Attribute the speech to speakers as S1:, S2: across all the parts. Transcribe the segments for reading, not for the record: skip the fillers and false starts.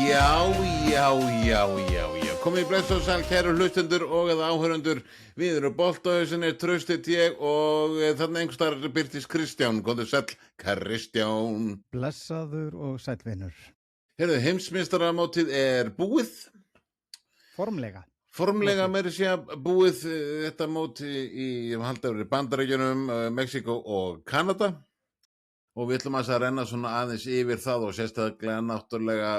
S1: Já. Komið í bless og sæl, kæru hlustendur og eða áhörundur. Við erum Boltahausinni, Traustið ég og þarna einhvers staðar birtist Kristján. Góður sæll, Kristján.
S2: Blessaður og sælvinur.
S1: Heyrðu, heimsmeistaramótið er búið.
S2: Formlega.
S1: Formlega meira sé að búið þetta móti í haldafri Bandaríkjunum, Mexíkó og Kanada. Og við ætlum að renna svona aðeins yfir það og sérstaklega náttúrulega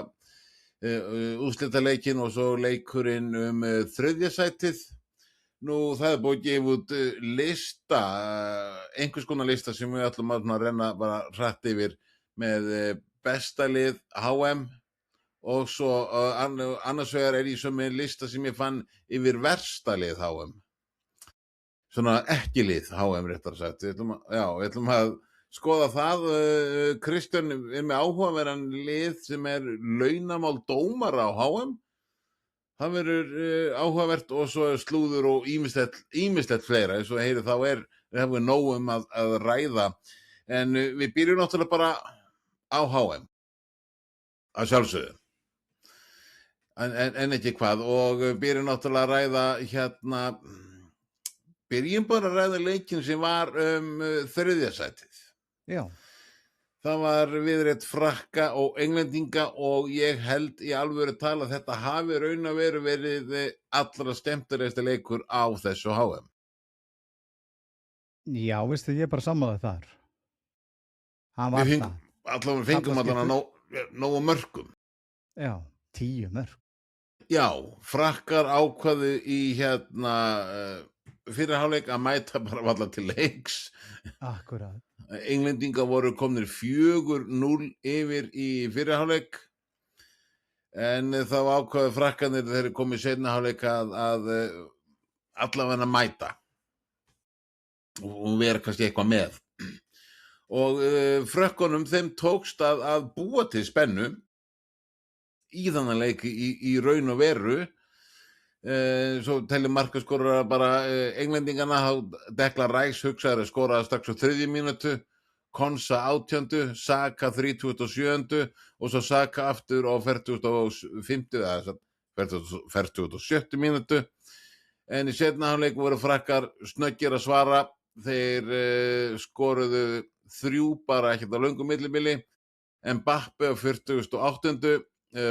S1: úrslitaleikin og svo leikurinn þriðja sætið. Nú það er búið að gefa út lista, einhvers konar lista sem við ætlum að renna bara hratt yfir með besta lið HM og svo annars vegar er ég svo með lista sem ég fann yfir versta lið HM. Svona ekki lið HM réttar sagt. Við ætlum að skoða það. Kristján er með áhugaverðan lið sem er launamál dómara á HM. Það verður áhugavert og svo slúður og ýmislegt fleira. Eins og heyri þá hefur við nóg að ræða. En við byrjum náttúrulega bara á HM. Að sjálfsögðu. En ekki hvað. Og byrjum náttúrulega að ræða byrjum bara að ræða leikinn sem var þriðja sætið.
S2: Já.
S1: Það var viðrétt Frakka og Englendinga og ég held í alvöru tala að þetta hafi raun og veru verið allra skemmtilegasti leikur á þessu HM.
S2: Já, veistu, ég er bara sammála þar. Hann var það.
S1: Við fengum allan nógu mörkum.
S2: Já, 10 mörk.
S1: Já, Frakkar ákvaðu í fyrir hálfleik að mæta bara varla til leiks.
S2: Akkurat.
S1: Englendingar voru komnir 4-0 yfir í fyrri hálfleik en þá ákvaðu Frakkarnir þeir komið seinni hálfleik að allavega mæta og vera kannski eitthvað með. Og Frökkunum þeim tókst að búa til spennu í þannig leik í raun og veru. Svo telli markaskorara bara Englendingana. Declan Rice hugsaði að skora strax á 3. mínútu, Konsa 18., Saka 37. og svo Saka aftur á 45. eða 47. mínútu. En í seinna hálfleik voru Frakkar snöggir að svara. Þeir skoruðu 3 bara ekkert á löngu millibili. Mbappe á 48.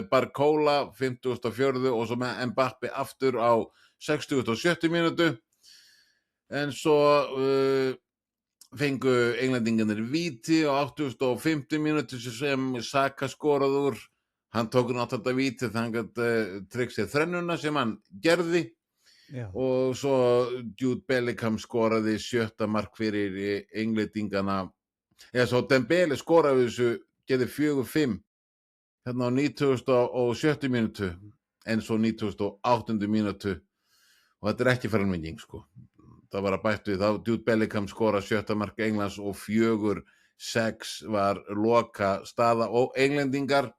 S1: Barcola 54. og svo með Mbappe aftur á 67. mínútu. En svo fengu Englendingarnir víti á 85. mínútu sem Saka skoraði úr. Hann tók náttúrulega víti þannig að tryggsið þrennuna sem hann gerði.
S2: Já.
S1: Og svo Jude Bellingham skoraði 7. mark fyrir Englendingana. Eða svo Dembele skoraði þessu, gerði 4-5 hérna á 97. mínútu en svo 98. mínútu og þetta er ekki framlenging sko. Það var að bættu við þá Jude Bellingham skora 7. mark Englands og 4-6 var loka staða og Englendingar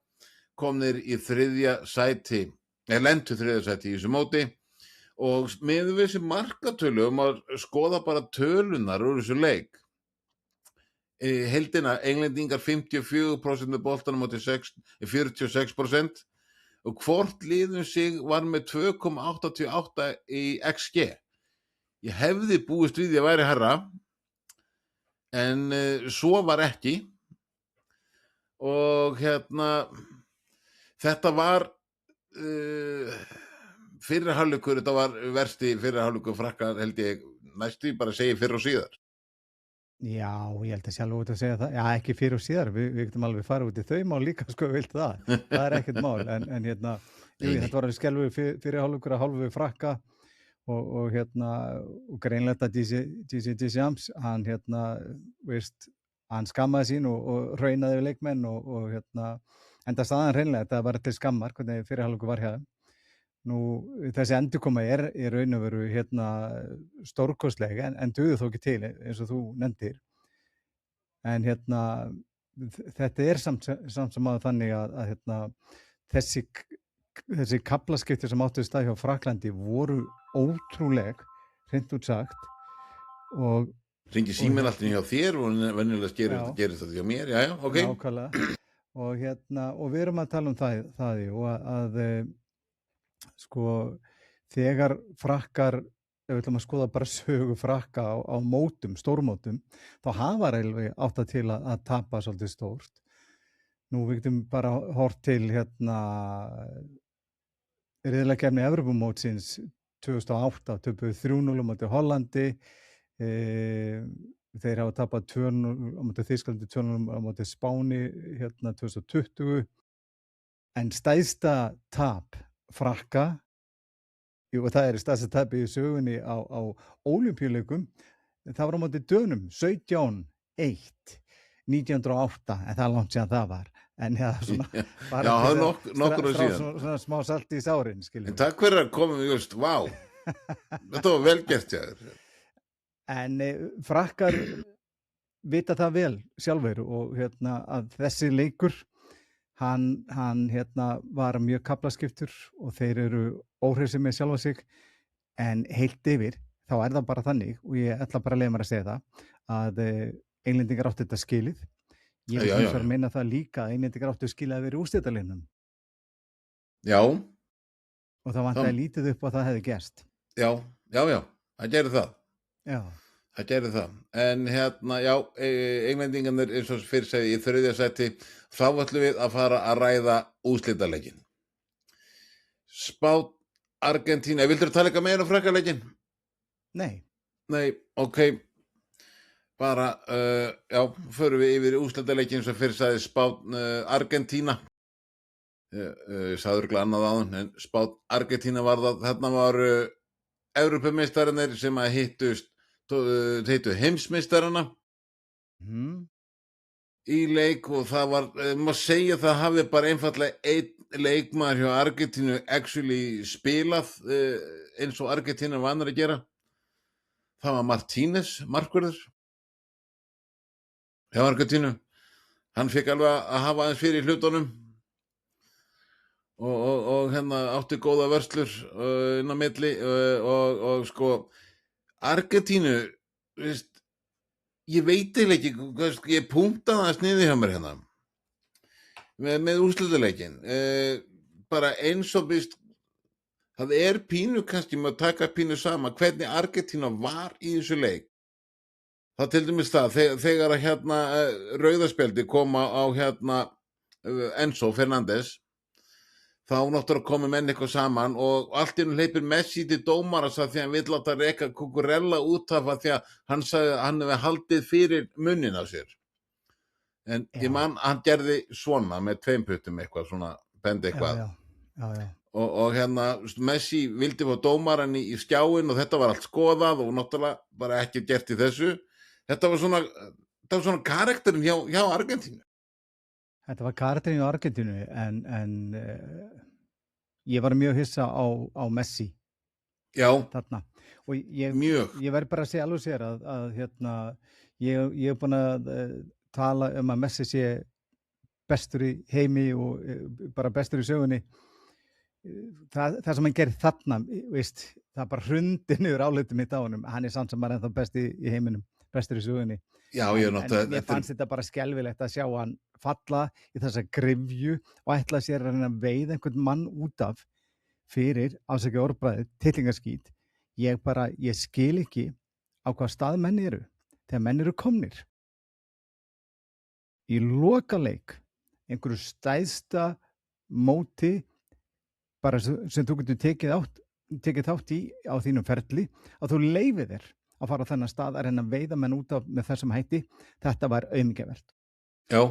S1: komnir í þriðja sæti lentu þriðja sæti í þessu móti og með þessi markatölu að skoða bara tölunar úr þessu leik. Heildina Englendingar 54% með boltanum á 46% og hvort liðum sig var með 2,88 í XG. Ég hefði búist við því að væri herra en svo var ekki og þetta var fyrri hálfleikur, þetta var versti fyrri hálfleikur Frakkar held ég næstu bara segi fyrr og síðar.
S2: Já, ég held að sjálf út að segja það. Já, ekki fyrir og síðar. Við getum alveg farið út í þau mál líka, sko, vilt það. Það er ekkert mál. En þetta var alveg skelfur fyrir hálfleikur að hálfu Frakka og greinlega DC Jams, hann hann skammaði sín og raunaði við leikmenn og enda staðan hreinlega, þetta var til skammar, hvernig fyrir hálfleikur var hér. Nú, þessi endurkoma er í raun og veru stórkostleg en duði þó ekki til eins og þú nefndir. En þetta er samt sem að þannig að þessi kaflaskipti sem áttu stað hjá Frakklandi voru ótrúleg, hreint út sagt. Og
S1: Hringi síminn alltaf hjá þér og venjulega gerist þetta hjá mér, já, ok.
S2: Nákvæmlega. og við erum að tala um það jú, sko, þegar Frakkar, ef við ætlum að skoða bara sögu Frakka á mótum, stórmótum, þá hafa þeir alveg átt það til að tapa svolítið stórt. Nú við getum bara horft til riðlakeppni Evrópumótsins 2008, töpuðu 3-0 á móti Hollandi, þeir hafa tapað 2-0 á móti Þýskalandi, 2-0 á móti Spáni 2020, en stærsta tap Frakka, og það stærsta tapið í sögunni á Ólympíuleikum, það var á móti Dönum 17-1 1908, en það er langt síðan það var. En svona
S1: Já,
S2: bara
S1: það er
S2: til
S1: nokkur
S2: strá
S1: síðan.
S2: svona smá salt í sárin, skiljum
S1: En takk fyrir að koma just, vá, þetta var vel gert hjá þér.
S2: En Frakkar vita það vel sjálfur og að þessi leikur hann var mjög kaflaskiptur og þeir eru óhressir með sjálfa sig, en heilt yfir þá það bara þannig, og ég ætla bara að leyfa mér að segja það, að Englendingar áttu þetta skilið. Ég vil
S1: Já,
S2: hins
S1: já,
S2: vegar
S1: já.
S2: meina það líka að Englendingar áttu skilið að vera í úrslitaleiknum,
S1: Já,
S2: og það vantaði lítið upp á það hefði gerst.
S1: já, það gerir það.
S2: Já,
S1: Það gerir það. En já, Englendingarnir, eins og fyrir segi, í 3. sæti, þá ætlum við að fara að ræða úrslitaleikin. Spánn, Argentína, vildur tala eitthvað meira um Frakkaleikin?
S2: nei,
S1: Nei, ok. Bara, já, förum við yfir úrslitaleikin sem fyrir sagði Spánn, Argentína. Sagði örugglega annað áðan, en Spánn, Argentína var það. Þarna var Evrópumeistararnir sem að hittu heimsmeistarana í leik, og það var, má segja það hafi bara einfallega einn leikmaður hjá Argentínu actually spilað eins og Argentína vanur að gera. Það var Martínez, markvörður hjá Argentínu. Hann fikk alveg að hafa aðeins fyrir hlutunum og átti góða vörslur inn á milli, og sko Argentínu, veist, ég veit ekki, ég punktaði það sniði hjá mér með úrslitaleikin, bara eins og víst, það pínu kannski með að taka pínu sama hvernig Argentína var í þessu leik. Það til dæmis það, þegar að rauðaspjaldi koma á Enzo Fernández, þá náttúrulega komu menn eitthvað saman og allt í einu hleypir Messi til dómara því að hann vill láta reka Cucurella út af því að hann sagði að hann hefði haldið fyrir munnin á sér. En ég man, hann gerði svona með 2 puttum eitthvað, svona bendi eitthvað.
S2: Já.
S1: Og Messi vildi fá dómaran í skjáin, og þetta var allt skoðað og náttúrulega bara ekki gert í þessu. Þetta var svona karakterinn hjá Argentínu.
S2: Þetta var karakterinn hjá Argentínu, en ég var mjög hissa á Messi.
S1: Já,
S2: Þarna. Og
S1: mjög.
S2: Ég verð bara að segja alveg sér að ég búin að tala um að Messi sé bestur í heimi og bara bestur í sögunni. Það sem hann gerir þarna, veist, það bara hrundi niður álitið mitt á honum. Hann samt sem ennþá besti í heiminum, bestur í sögunni.
S1: Já,
S2: En mér fannst þetta bara skelfilegt að sjá hann falla í þessa gryfju og ætla sér að reyna að veiða einhvern mann út af fyrir, afsakið orðbragðið, tittlingaskít. Ég skil ekki á hvað stað menn eru þegar menn eru komnir í lokaleik einhverju stæðsta móti bara sem þú getur tekið þátt í á þínum ferli, að þú leyfir þér að fara á þennan stað að reyna að veiða menn út af með þessum hætti. Þetta var aumingjavert.
S1: Já,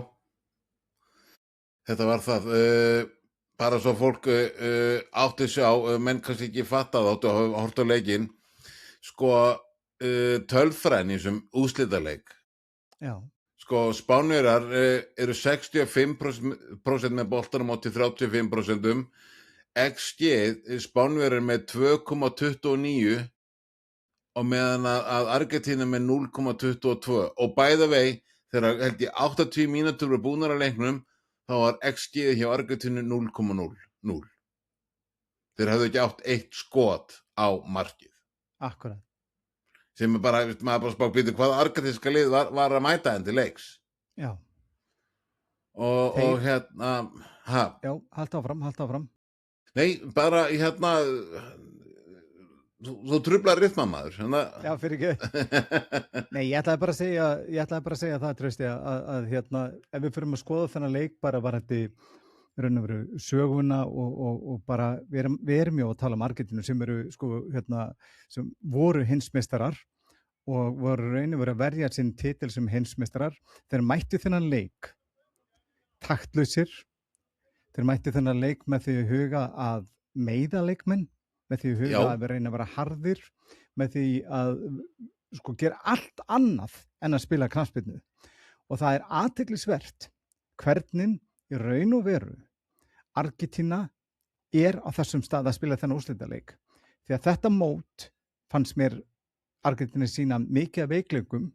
S1: þetta var það. Bara svo fólk átti sig á, menn kannski ekki fatta það, áttu að horta á leikinn, sko tölfræðin í þessum úrslitaleik.
S2: Já.
S1: Sko Spánverjar eru 65% með boltanum átti 35%, XG Spánverjar með 2,29 og meðan að Argentína með 0,22, og by the way, þegar held ég 80 mínútur voru búnar að leiknum, þá var XG hjá Argentínu 0,0. Þeir hafðu ekki átt 1 skot á markið.
S2: Akkurat.
S1: Sem bara, maður bara spák býtur, hvaða argentínska lið var að mæta enn til leiks.
S2: Já.
S1: og
S2: Þeir, já, haltu áfram.
S1: nei, bara þú truflar rytma maður,
S2: Já, fyrir ekki. Nei, ég ætlaði bara að segja það, Trausti, að hérna, ef við fyrir að skoða þennan leik bara varðandi raun og veru söguna og bara, við erum já að tala um Argentínu sem eru, sko, hérna, sem voru heimsmeistarar og voru raun og veru að verja sinn titil sem heimsmeistarar. Þeir mættu þennan leik taktlausir, þeir mættu þennan leik með því að huga að meiða leikmenn, með því að huga
S1: Já.
S2: að reyna að vera harðir, með því að sko gera allt annað en að spila knattspyrnu. Og það er athyglisvert hvernig í raun og veru Argentína er á þessum stað að spila þennan úrslitaleik. Því að þetta mót fannst mér Argentína sína mikið af veikleikum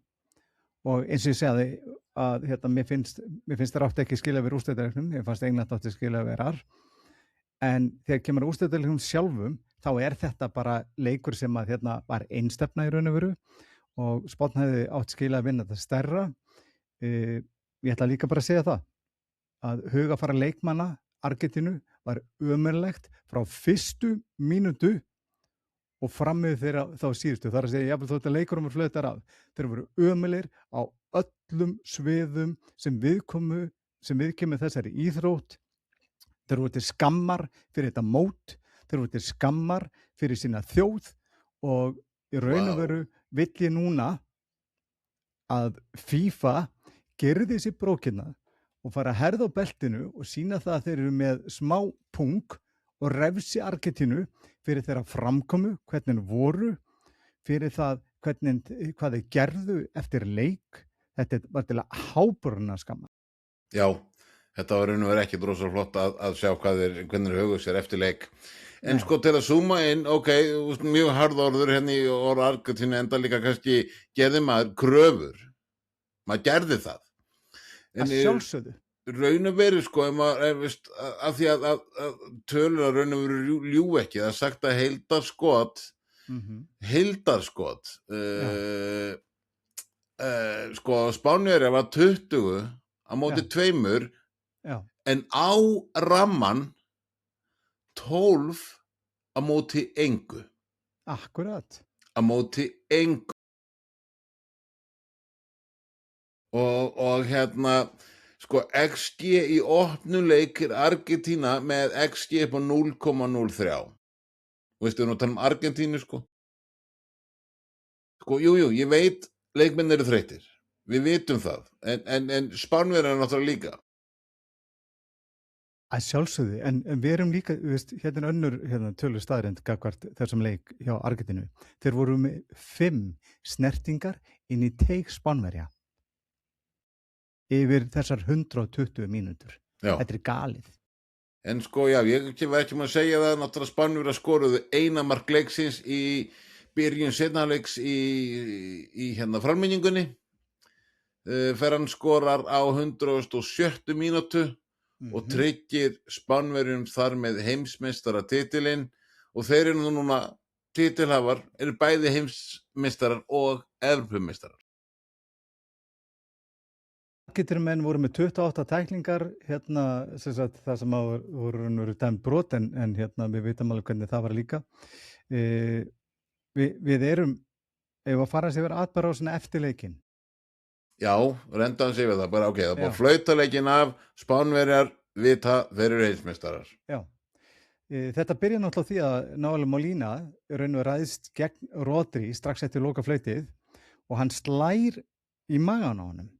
S2: og eins og ég segði að hérna, mér finnst það átti ekki skilja við úrslitaleiknum, mér fannst England átti skilja við þar. En þegar kemur úrslitaleiknum sjálfum, þá er þetta bara leikur sem að hérna var einstefna í raun og veru og Spánn hefði átt skilja að vinna þetta stærra. Ég ætla líka bara að segja það að hugafara leikmanna Argentínu var ömurlegt frá fyrstu mínútu og frammiðu þeirra þá síðustu. Það er að segja, jafnvel þótt að leikurum var flautar af. Þeir voru ömurlegir á öllum sviðum sem viðkemur þessari íþrótt. Þeir voru til skammar fyrir þetta mót, þeir voru til skammar fyrir sína þjóð og í raun og veru vill ég núna að FIFA gerði þessi brókina og fara að herða á beltinu og sína það að þeir eru með smá pung og refsi Argentínu fyrir þeirra framkomu, hvernig þeir voru, fyrir það hvað þeir gerðu eftir leik. Þetta var til að háborna skamma.
S1: Já, þetta var raun og veru ekki rosalega flott að sjá hvernig þeir huguðu sér eftir leik. En
S2: Nei.
S1: sko til að zooma inn, mjög harðorður hérna í orð Argentínu enda líka kannski gerði maður kröfur. Maður gerði það.
S2: Að sjálfsögðu.
S1: Raun og veru sko, af því að tölur að raun og veru ljú ekki, það er sagt að heildarskot, sko Spánverjar var 20 á móti 2,
S2: Já.
S1: en á ramman 12 á móti engu.
S2: Akkurat.
S1: Á móti engu. Og hérna, sko, XG í opnuleik er Argentína með XG upp á 0,03. Veistu, við tala um Argentínu, sko. Sko, jú, ég veit, leikmenn eru þreyttir. Við vitum það. En Spánverjar er náttúrulega líka.
S2: Að sjálfsögðu, en við erum líka, veist, hérna önnur tölur staðreynd gagnvart þessum leik hjá Argentínu. Þeir voru með 5 snertingar inn í teig Spánverja yfir þessar 120 mínútur.
S1: Já.
S2: Þetta er galið.
S1: En sko, já, ég var ekki að segja það, náttúrulega Spánverjar skoruðu eina mark leiksins í byrjun seinna leiks í hérna frammenningunni. Ferran skorar á 107. mínútu og tryggir Spánverjum þar með heimsmeistaratitilinn og þeir eru núna titilhafar, eru bæði heimsmeistarar og Evrópumeistarar.
S2: Argentínumenn voru með 28 tæklingar, hérna, sem sagt, það sem voru dæmd brot, en hérna, við vitum alveg hvernig það var líka. Við erum, ef að fara sér atburðarásin eftir leikinn.
S1: Já, rendaðan sér við það, bara það er bara flauta leikinn af, Spánverjar vita, þeir eru heimsmeistarar.
S2: Já. Þetta byrja náttúrulega því að Nahuel Molina raun og ræðst gegn Rodri strax eftir loka flautið og hann slær í magan á honum.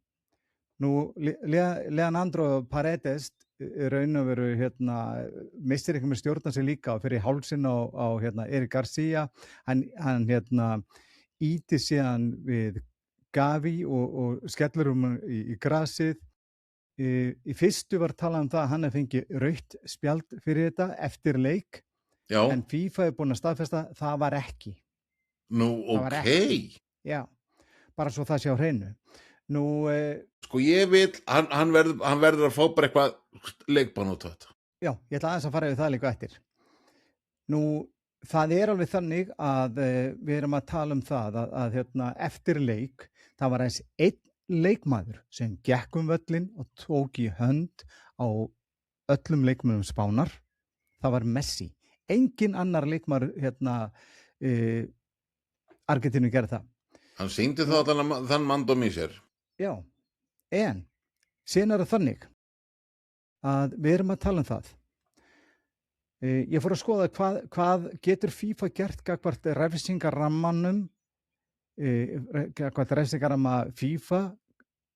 S2: Nú, Leandro Paredes raun og veru hérna, mistir ekki með stjórna sig líka og fyrir hálsinn á hérna, Eric Garcia. Hann hérna, íti síðan við Gavi og skellur í grasið. Í fyrstu var talað um það að hann hefði fengið rautt spjald fyrir þetta eftir leik.
S1: Já.
S2: En FIFA er búin að staðfesta það var ekki.
S1: Nú, ok.
S2: Já, bara svo það sé á hreinu. Nú,
S1: sko ég vil, hann verður að fá bara eitthvað leikbann út á þetta.
S2: Já, ég ætla aðeins að fara yfir það líka eftir. Nú, það er alveg þannig að við erum að tala um það að hérna, eftir leik, það var aðeins einn leikmaður sem gekk völlinn og tók í hönd á öllum leikmönnum Spánar, það var Messi. Engin annar leikmaður Argentínu gerði það.
S1: Hann sýndi þá þann manndóm í sér.
S2: Já, en síðan það þannig að við erum að tala það. Ég fór að skoða hvað getur FIFA gert gagnvart refsingarammanum, gagnvart refsingaramma FIFA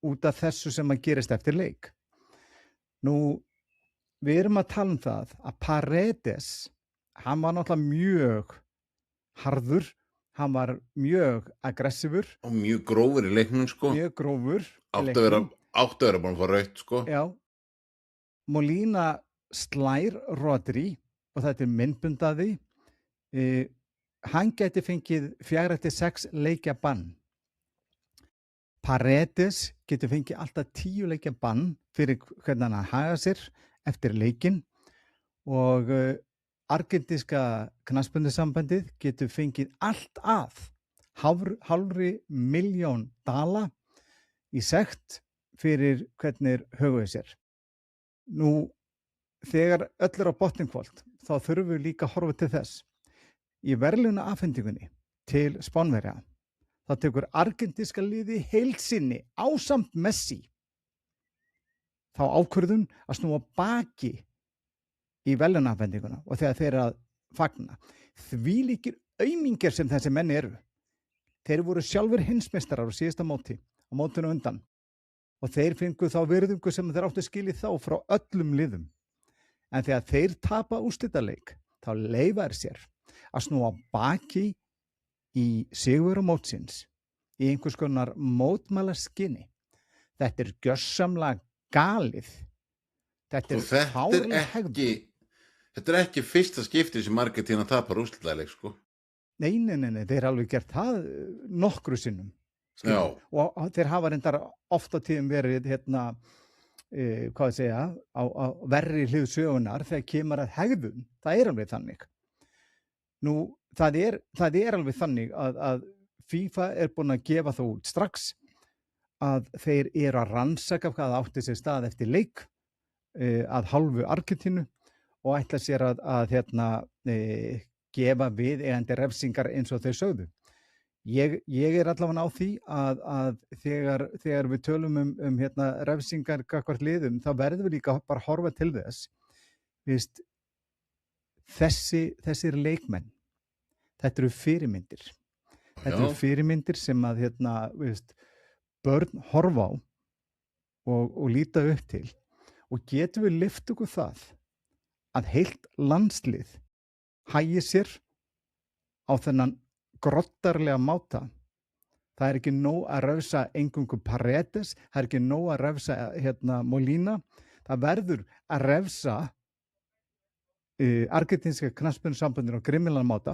S2: út af þessu sem að gerist eftir leik. Nú, við erum að tala það að Paredes, hann var náttúrulega mjög harður, hann var mjög aggressífur.
S1: Og mjög grófur í leiknum, sko.
S2: Mjög grófur í
S1: Áttu að vera búin að fá rautt, sko.
S2: Já. Molina slær Rodri og þetta myndbundaði. Hann gæti fengið 4-6 leikja bann. Paredes getur fengið alltaf 10 leikja bann fyrir hvernig hann haga sér eftir leikinn og argentíska knattspyrnusambandið getur fengið allt að hálfri milljón dala í sekt fyrir hvernig höguðu sér. Nú, þegar öll er á botningkvöld, þá þurfum við líka að horfa til þess. Í verðlaunaafhendingunni til Spánverja, þá tekur argentíska liði heild sinni ásamt Messi þá ákvörðun að snúa baki í verðlaunaafhendinguna og þegar þeir eru að fagna. Þvílíkir aumingjar sem þessi menn eru. Þeir voru sjálfur heimsmeistarar á síðasta móti, á mótinu undan. Og þeir fengu þá virðingu sem þeir áttu skilið þá frá öllum liðum. En þegar þeir tapa úrslitaleik, þá leyfa þeir sér að snúa baki í sigur og mótsins í einhvers konar mótmælaskyni. Þetta er gjörsamlega galið. Þetta er fáránleg hegðun.
S1: Þetta er ekki fyrsta skipti sem Argentína tapar úrslitaleik, sko.
S2: Nei, þeir alveg gert það nokkru sinnum.
S1: Já.
S2: Og þeir hafa reyndar oft á tíðum verið á verri hlið sögunar þegar kemur að hegðun. Það er alveg þannig. Nú, það er alveg þannig að FIFA er búin að gefa það út strax að þeir eru að rannsaka hvað átti sér stað eftir leik að hálfu Argentínu og ætla sér að gefa við eigandi refsingar eins og þeir sögðu. Ég er allavega á því að þegar við tölum um refsingar gagnvart liðum, þá verðum við líka bara að horfa til þess. Vist, þessir leikmenn, þetta eru fyrirmyndir. Þetta eru fyrirmyndir sem að börn horfa á og líta upp til. Og getum við lyft okkur það að heilt landslið hagi sér á þennan grottarlega máta. Það er ekki nóg að refsa eingöngu Paredes, það er ekki nóg að refsa Molina. Það verður að refsa argentínska knattspyrnusambandinu á grimmilegan máta.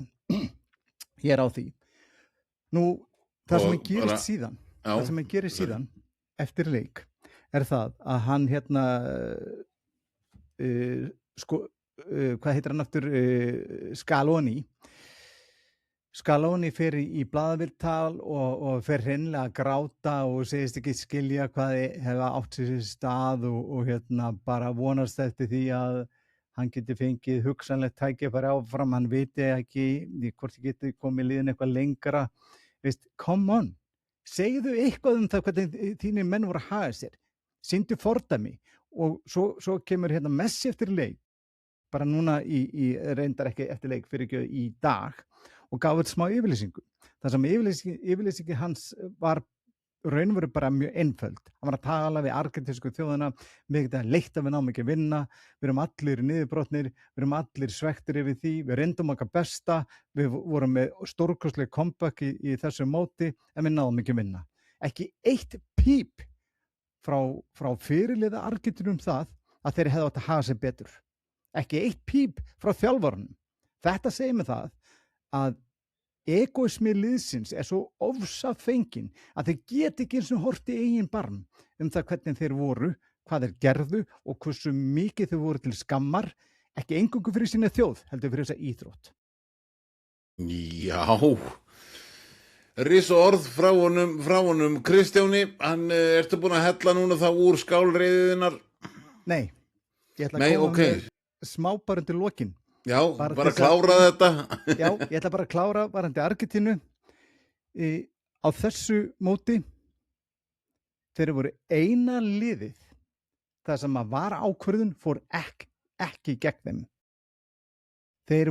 S2: Ég er á því. Nú, það sem gerist síðan eftir leik er það að hann hvað heitir hann aftur, Scaloni fer í blaðaviðtal og fer hreinlega að gráta og segist ekki skilja hvað hefur átt sér stað og bara vonast eftir því að hann geti fengið hugsanlegt tækifæri áfram, hann viti ekki hvort ég geti komið liðin eitthvað lengra. Come on, segðu eitthvað það hvernig þínir menn voru að haga sér, sýndu fordæmi og svo kemur Messi eftir leik, bara núna reyndar ekki eftir leik fyrir ekki í dag og gaf þetta smá yfirlýsingu. Það sem yfirlýsingi hans var raunveru bara mjög einföld. Hann var að tala við argentísku þjóðina, við getum leitt að við náum ekki að vinna, við erum allir niðurbrotnir, við erum allir svektir yfir því, við reyndum okkar besta, við vorum með stórkostleg comeback í þessu móti, en við náum ekki að vinna. Ekki eitt píp frá fyrirliða Argentínu það að þeir hefðu átt að hafa sig betur. Ekki eitt píp frá þjálfarunum. Þetta segir mig það að egoismi liðsins er svo ofsafengin að þeir geti ekki eins og horft í eigin barm það hvernig þeir voru, hvað þeir gerðu og hversu mikið þeir voru til skammar, ekki eingöngu fyrir sína þjóð, heldur fyrir þessa íþrótt.
S1: Já, Risa orð frá honum Kristjáni, hann ertu búin að hella núna þá úr skálreiðinar?
S2: Nei, ég ætla að
S1: Nei,
S2: koma
S1: ok.
S2: með smá bara undir lokin.
S1: Já,
S2: Bara
S1: bara
S2: til þess að-
S1: klára þetta.
S2: Já, ég ætla bara að klára varandi Argentínu. Á þessu móti, þeir voru eina liðið það sem að var ákvörðun fór ekki gegn þeim. Þeir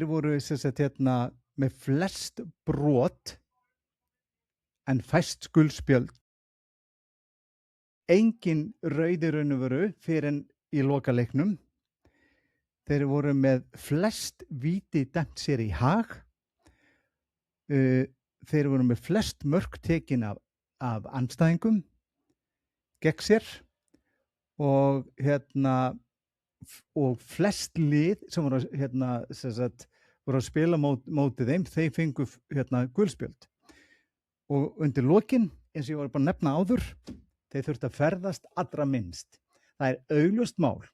S2: voru sem sagt með flest brot en fæst gulspjöld. Engin rauði raun og veru fyrir en í lokaleiknum. Þeir voru með flest víti dæmt sér í hag. Þeir voru með flest mörk tekin af andstæðingum gegn sér og og flest lið sem voru voru að spila mótið þeim, þeir fengu gulspjöld. Og undir lokin, eins og ég var bara að nefna áður, þeir þurftu að ferðast allra minnst. Það er augljóst mál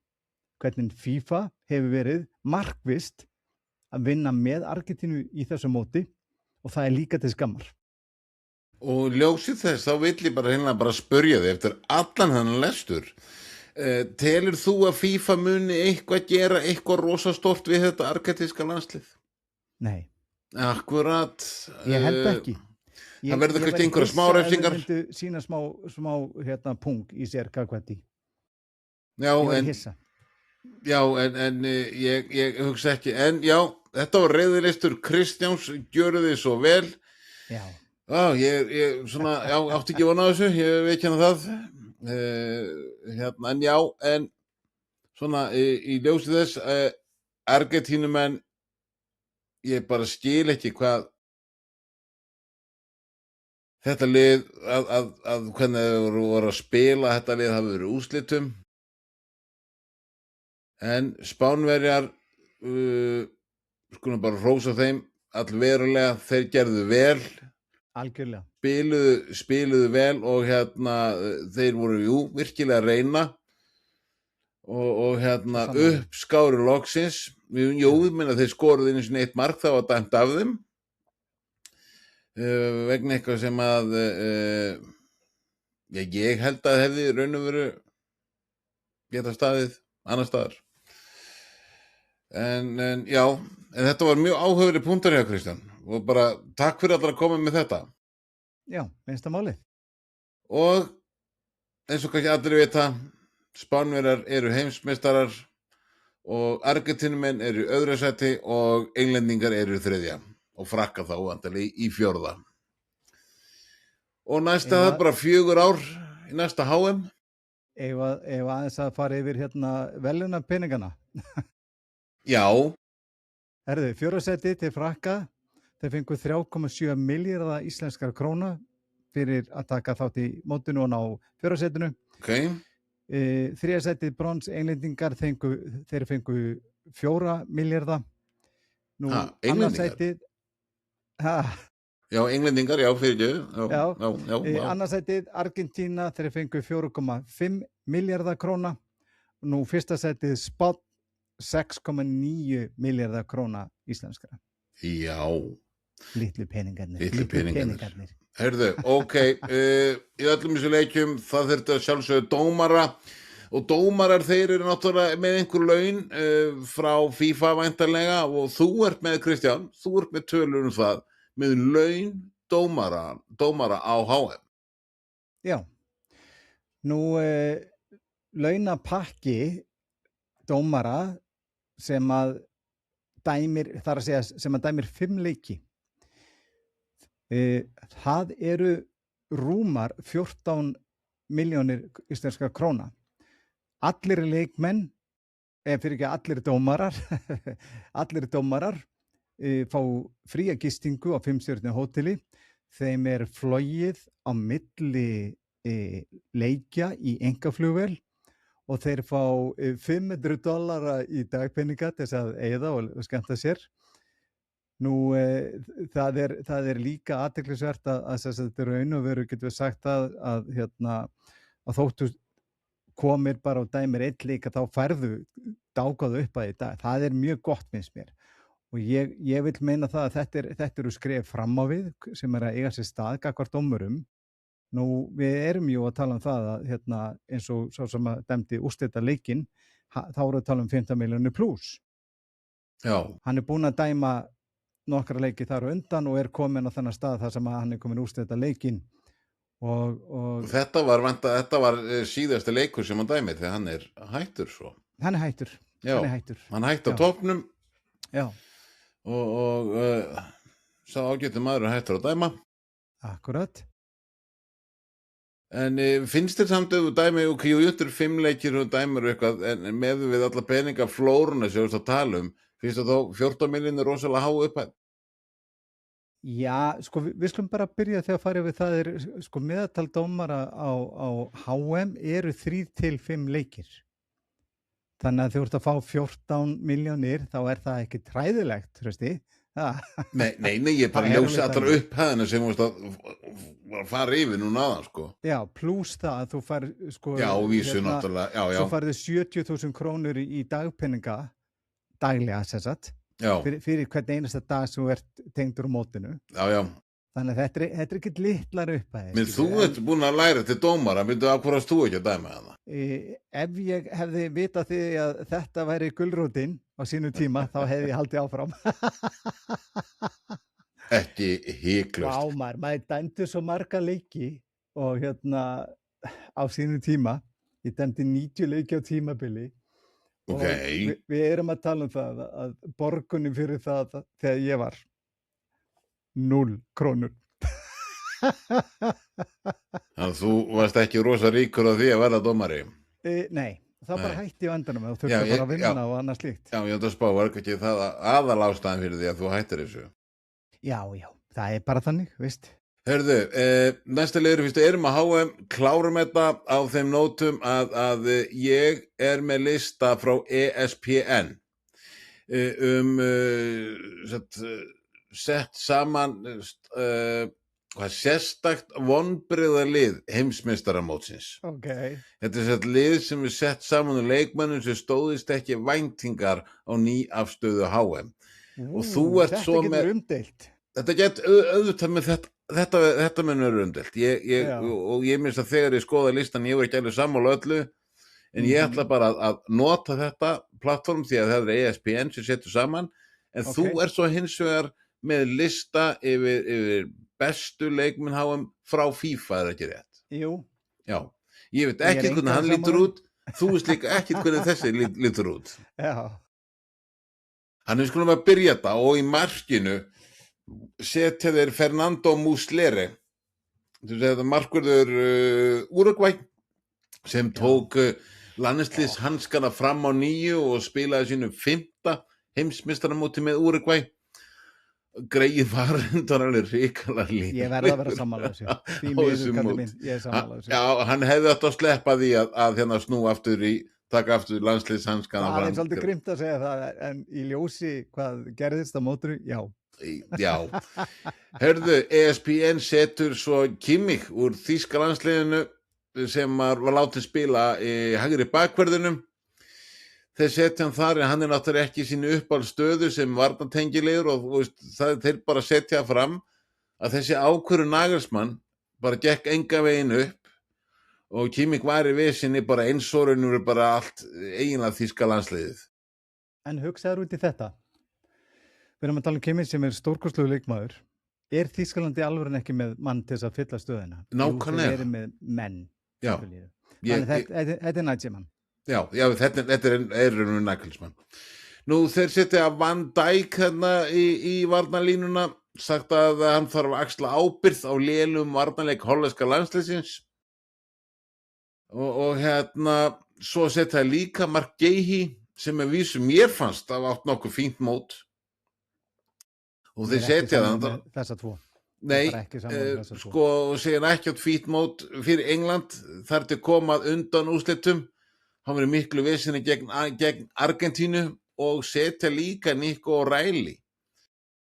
S2: hvernig FIFA hefur verið markvisst að vinna með Argentínu í þessu móti og það er líka til skammar.
S1: Og ljósið þess, þá vill ég bara spurja þig eftir allan þennan lestur. Telur þú að FIFA muni eitthvað gera eitthvað rosastórt við þetta argentíska landslið?
S2: Nei.
S1: Akkurat.
S2: Ég held ekki.
S1: Það verður kannski einhverja smá refsingar.
S2: Ég myndi sína smá pung í sér kakvætti.
S1: Já,
S2: ég hissa.
S1: Já, en ég hugsa ekki. En já, þetta var reiðilegstur Kristjáns, gjöru þið svo vel.
S2: Já.
S1: Ég svona, já, átti ekki vona á þessu, ég veit hérna það. En já, en svona í ljósi þess, Argentínumenn, ég bara skil ekki hvað þetta lið, að hvernig þeir voru að spila, þetta lið hafi verið úrslitum. En Spánverjar, skulum bara hrósa þeim allverulega, þeir gerðu vel.
S2: Algjörlega.
S1: Spiluðu vel og þeir voru virkilega að reyna og uppskáru loksins. Þeir skoruðu einu sinni 1 mark, það var dæmt af þeim vegna eitthvað sem að ég held að hefði raun og veru geta staðið annar staðar. En þetta var mjög áhugaverið punktar hjá Kristján og bara takk fyrir allar að koma með þetta.
S2: Já, minnsta máli.
S1: Og eins og kannski allir vita, Spánverjar eru heimsmeistarar og Argentínumenn eru í öðru sæti og Englendingar eru í 3. og Frakkar þá vantarlega í 4. Og næsta það bara 4 ár í næsta HM.
S2: Ef aðeins að fara yfir veluna peningana.
S1: Já.
S2: Herðu, 4. sæti til Frakka. Þeir fengu 3,7 milljarða íslenskar króna fyrir að taka þátt í mótinu og ná 4. sætinu.
S1: Ok.
S2: 3. sæti brons Englendingar, þeir fengu 4 milljarða. Nú, annað sætið.
S1: Já, Englendingar, já, fyrir
S2: Já. Annað sætið Argentína, þeir fengu 4,5 milljarða króna. Nú, 1. sætið Spánn, 6,9 milljarða króna íslenskara.
S1: Já.
S2: Litlu peningarnir.
S1: Heyrðu, ok, í öllum þessu leikjum það þurfti að sjálfsögðu dómara og dómarar þeir eru náttúrulega með einhver laun frá FIFA væntanlega og þú ert með Kristján, þú ert með tölur það með laun dómara á HM.
S2: Já, nú launapakki dómara sem að dæmir, þar að segja sem að dæmir 5 leiki. Það eru rúmar 14 milljónir íslenskar króna. Allir leikmenn, fyrir ekki allir dómarar, fá fría gistingu á 5-stjörnu hóteli. Þeim er flogið á milli leikja í einkaflugvél og þeir fá $500 í dagpeninga til þess að eyða og skemmta sér. Nú, það er líka athyglisvert að þetta raun og veru getur við sagt að þóttu komir bara og dæmir 1 leik að þá færðu dágóðu upp að í dag. Það er mjög gott finnst mér. og ég vil meina það að þetta eru skref fram á við sem að eiga sér stað gagnvart dómurum. Nú, við erum jú að tala um það að eins og sá sem að dæmdi úrslitaleikinn, þá erum við að tala um 15 milljónir plús.
S1: Já,
S2: Hann er búinn að dæma nokkra leiki þar á undan og er kominn á þennan stað þar sem að hann er kominn úrslitaleikinn og
S1: þetta var síðasti leikur sem hann dæmið þegar hann er hættur svo.
S2: hann er hættur.
S1: Já,
S2: Hann er hættur.
S1: hann hætti á
S2: Já.
S1: toppnum
S2: Já,
S1: og sá ágæti maður er hættur að dæma.
S2: akkurat.
S1: En finnst þér samt að þú dæmi og kjójúttur 5 leikir og dæmur eitthvað en með við alla peninga flóruna sem þú ert að tala finnst það þá 14 milljónir rosalega há upphæð?
S2: Já, sko, við skulum bara byrja þegar að fara við það sko, meðaltal dómara á HM eru 3 til 5 leikir. Þannig að þú ert að fá 14 milljónir, þá er það ekki træðilegt, trösti.
S1: Nei, ég er bara
S2: Það er
S1: ljósi
S2: alveg
S1: allar
S2: þannig.
S1: upphæðina sem þú veist að fara yfir núna aðan, sko.
S2: Já, plús það að þú fær, sko,
S1: Já, vísu náttúrulega, já,
S2: svo færðu 70.000 krónur í dagpeninga, daglega, sem sagt,
S1: já,
S2: fyrir hvern einasta dag sem þú ert tengdur á mótinu.
S1: já.
S2: Þannig að þetta er ekki litlar upphæðir.
S1: Men þú ert búin að læra til dómara, myndu að hverjast þú ekki að dæma hana?
S2: Ef ég hefði vitað því að þetta væri gulrótin á sínum tíma, þá hefði ég haldið áfram.
S1: Ekki hiklaust.
S2: Maður dæmdi svo marga leiki og á sínum tíma, ég dæmdi 90 leiki á tímabili.
S1: Ok.
S2: Og við erum að tala um það að borgunin fyrir það þegar ég var 0 krónur.
S1: Þannig að þú varst ekki rosa ríkur á því að verða dómari.
S2: Nei, það bara
S1: Nei.
S2: hætti á endanum og
S1: Já,
S2: þurfti bara að
S1: já.
S2: vinna og annað slíkt.
S1: Já, ég ætla að spá, var ekki það aðal ástæðan fyrir því að þú hættir þessu?
S2: Já, það er bara þannig, veist.
S1: Hörðu, næsta leiður fyrst erum að HM, klárum þetta á þeim nótum að ég er með lista frá ESPN sett saman sérstakt vonbrigðalið heimsmeistaramótsins.
S2: Ok.
S1: Þetta er sett lið sem er sett saman úr leikmönnum sem stóðist ekki væntingar á nýafstöðu HM. Og þú ert svo
S2: Þetta getur umdeilt.
S1: Þetta get auðvitað með þetta mun vera umdeilt.
S2: Já.
S1: Og ég minnst að þegar ég skoða listan, ég var ekki alveg sammála öllu, en ég ætla bara að nota þetta plattform því að það er ESPN sem setur saman, en þú ert svo hins vegar með lista yfir bestu leikmenn HM frá FIFA, er ekki rétt?
S2: Jú.
S1: Já. Ég veit ekki hvernig hann lítur út, þú veist líka ekki hvernig þessi lítur út.
S2: Já.
S1: Við skulum að byrja þetta og í markinu setja þeir Fernando Muslera, markvörður Uruguay, sem tók landsliðshanskana fram á 9 og spilaði sínu 5. heimsmeistaramóti með Uruguay. Greið var reyndar alveg hrikalega lítið.
S2: Ég verð að vera sammála þessu. Því miður, kallinn minn, ég er sammála þessu.
S1: Já, hann hefði átt að sleppa því að snúa aftur taka aftur landsliðshanskana fram.
S2: Það er svolítið grimmt að segja það, en í ljósi hvað gerðist á mótinu, já.
S1: Já. Hörðu, ESPN setur svo Kimmich úr þýska landsliðinu sem var látið spila í hægri bakverðinum. Þeir setja hann þar, en hann er náttúrulega ekki í sínu uppáhaldsstöðu sem varnartengilegur og þeir bara setja fram að þessi ákvörðun Nagelsmann bara gekk enga veginn upp og Kimmich var í vesinni bara einsórunur bara allt eiginlega þýska landsliðið.
S2: En hugsaður út í þetta. Við erum að tala um Kimmich sem er stórkostlegur leikmaður. Er Þýskalandi alveg ekki með mann til þess að fylla stöðuna?
S1: Nákvæmlega.
S2: Þeir eru með menn.
S1: Já.
S2: Þannig þetta er Nagelsmann.
S1: Já, þetta er Nagelsmann. Nú þeir setja Van Dijk hérna í varnarlínuna, sagt að hann þarf að axla ábyrgð á lélum varnarleik hollenska landsliðsins. Og svo setja líka Mark Guehi sem er vísu mér fannst að átt nokkuð fínt mót. Og þeir setja það.
S2: Þessa tvo.
S1: Nei, sko, segja hann ekki átt fínt mót fyrir England, þar til komað undan úrslitum. Hann verið miklu vesinni gegn Argentínu og setja líka Nico O'Reilly.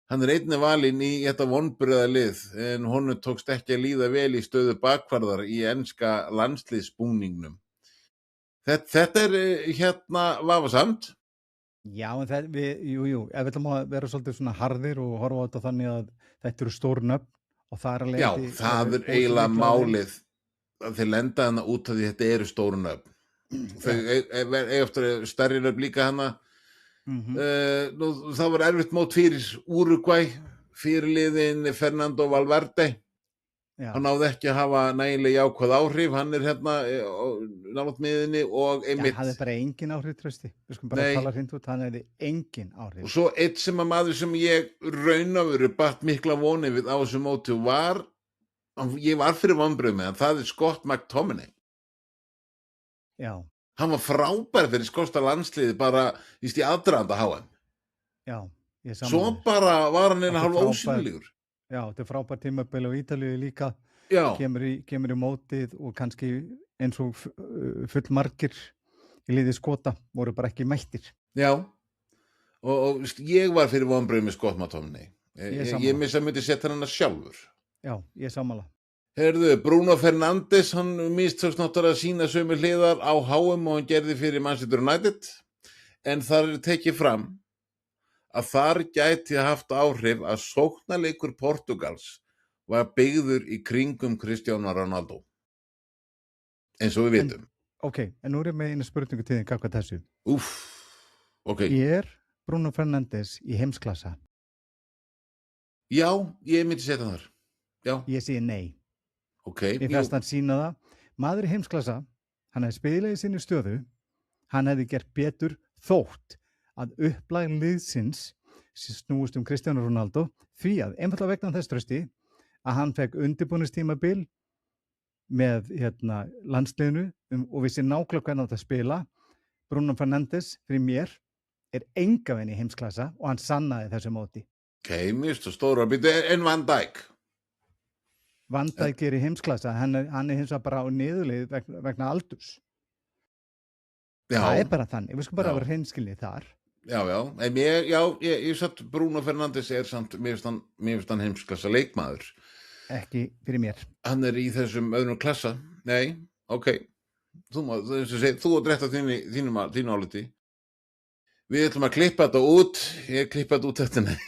S1: Hann er einnig valinn í þetta vonbrigðalið en honum tókst ekki að líða vel í stöðu bakvarðar í enska landsliðsbúningnum. Þetta er vafasamt
S2: Já, en jú, ef við ætlum að vera svolítið svona harðir og horfa á þetta þannig að þetta eru stór nöfn og þar að
S1: Já,
S2: leiðandi
S1: það er eiginlega málið að þeir lenda hana út af því þetta eru stóru nöfn. Þau eiga eftir stærri nöfn líka hana. Það var erfitt mót fyrir Úrugvæ, fyrirliðin Fernando Valverde.
S2: Já.
S1: Hann náði ekki að hafa nægilega jákvæð áhrif, hann er hérna nálægt miðinni og einmitt.
S2: Já, það er bara engin áhrif, Trausti. Við skulum bara tala hreint út, hann hefði engin áhrif.
S1: Og svo eitt sem að maður sem ég raunveru batt mikla vonir við á þessu móti var, ég var fyrir vonbrigðum með hann, það er Scott McTominay.
S2: Já.
S1: Hann var frábær fyrir skósta landsliði bara í aðdraganda HM.
S2: Já, ég saman.
S1: Svo bara var hann eina hálf ósynlegur.
S2: Já, þetta er frábær tímabil á Ítalíu líka.
S1: Já.
S2: Kemur í mótið og kannski eins og fullmargir í liði Skota voru bara ekki mættir.
S1: Já, og ég var fyrir vonbrigðum með Scott McTominay. Ég missa myndi setja hann sjálfur.
S2: Já, ég sammála.
S1: Herðu, Bruno Fernandes, hann mistókst náttúrulega að sína sömu hliðar á HM og hann gerði fyrir Manchester United, en þar er tekið fram að þar gæti haft áhrif að sóknarleikur Portugals var byggður í kringum Cristiano Ronaldo. Eins og við vitum.
S2: Ok, en nú er ég með einu spurningu til þín hvað þessu.
S1: Ok.
S2: Er Bruno Fernandes í heimsklassa?
S1: Já, ég myndi setja þar. Já.
S2: Ég segi nei.
S1: Ok.
S2: Mér fannst hann sína það. Maður í heimsklassa, hann hefði spilað í sinni stöðu, hann hefði gert betur þótt að upplæg liðsins snúist Cristiano Ronaldo því að einfallega vegna þess Trausti að hann fekk undirbúningstímabil með landsliðinu og vissi nákvæmlega hvernig átt að spila. Bruno Fernandes fyrir mér er enga veginn í heimsklassa og hann sannaði þessu móti.
S1: Ok, mér finnst það stóra bítu en Van Dijk.
S2: Van Dijk er í heimsklassa, hann er hins vegar bara á niðurleið vegna aldurs. Já. Það er bara þannig, við skulum bara vera hreinskilnir þar.
S1: Já, en ég satt Bruno Fernandes samt, mér finnst hann heimsklassa leikmaður.
S2: Ekki fyrir mér.
S1: Hann er í þessum öðrum klassa. Nei, ok. Þú átt rétt á þínu áliti. Við ætlum að klippa þetta út. Ég klippa þetta út eftir nei.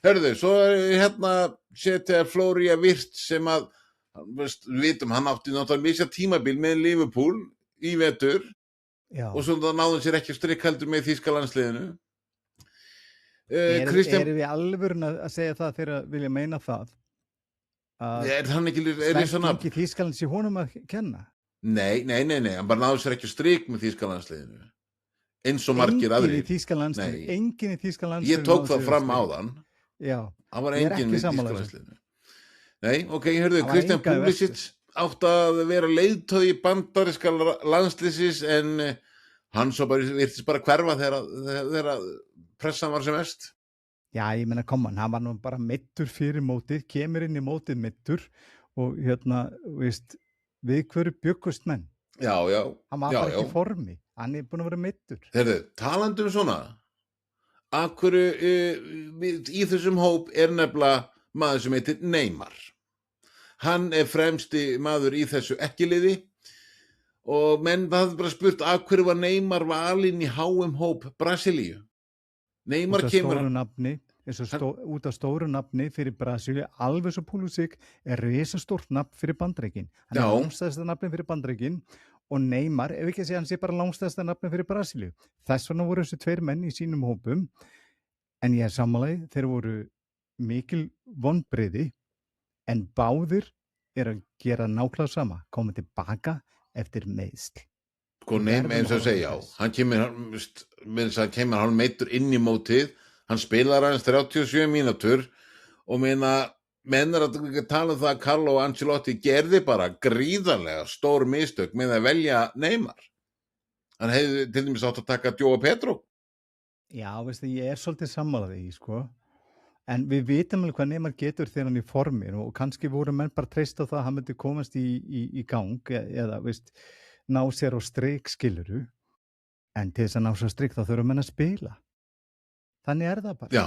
S1: Hörðu, svo er setja Flória Virt sem að, við vitum, hann átti náttúrulega misja tímabil með Liverpool í vetur. Já. Og svo náðum sér ekki strikk heldur með þýska landsliðinu.
S2: Erum við alvörun að segja það þegar vilja meina það? Sterkingi Þýskalands í honum að kenna?
S1: Nei, hann bara náðu sér ekki strikk með þýska landsliðinu. Eins og margir aðrir.
S2: Enginn í þýska landsliðinu.
S1: Ég tók það fram áðan.
S2: Já.
S1: Hann var enginn í þýska landsliðinu. Nei, ok, hörðu, Kristján Pulisic átt að vera leiðtogi bandaríska landsliðsins en hann svo virtist bara hverfa þegar pressan var sem mest.
S2: Já, ég meina hann var nú bara meiddur fyrir mótið, kemur inn í mótið meiddur og við hverju bjuggust menn.
S1: Já.
S2: Hann var bara ekki í formi, hann er búin að vera meiddur.
S1: Heyrðu, talandi svona, af hverju í þessum hóp er nefnilega maður sem heitir Neymar. Hann er fremsti maður í þessu ekkiliði og menn það bara spurt af hverju var Neymar valinn í HM hóp Brasilíu. Neymar kemur
S2: út af stóru nafni fyrir Brasilíu, alveg svo Pulisic er risastórt nafn fyrir Bandaríkin. Hann er langstærsta nafni fyrir Bandaríkin og Neymar, ef ekki að segja hann sé bara langstærsta nafni fyrir Brasilíu. Þess vegna voru þessu tveir menn í sínum hópum en ég er sammála, þeir voru mikil vonbrigði. En báðir er að gera nákvæmlega sama, koma tilbaka eftir meiðsl.
S1: Neymar eins og segja, hann kemur hann meiddur inn í mótið, hann spilar aðeins 37 mínútur og menn er að tala það að Carlo Ancelotti gerði bara gríðarlega stór mistök með að velja Neymar. Hann hefði til dæmis átt að taka Joao Pedro.
S2: Já, ég er svolítið sammála því, sko. En við vitum alveg hvað Neymar getur þegar hann í formi og kannski voru menn bara treyst á það að hann myndi komast í gang eða ná sér á strik, skiluru. En til þess að ná sér á strik þá þurfum menn að spila. Þannig er það bara.
S1: Já.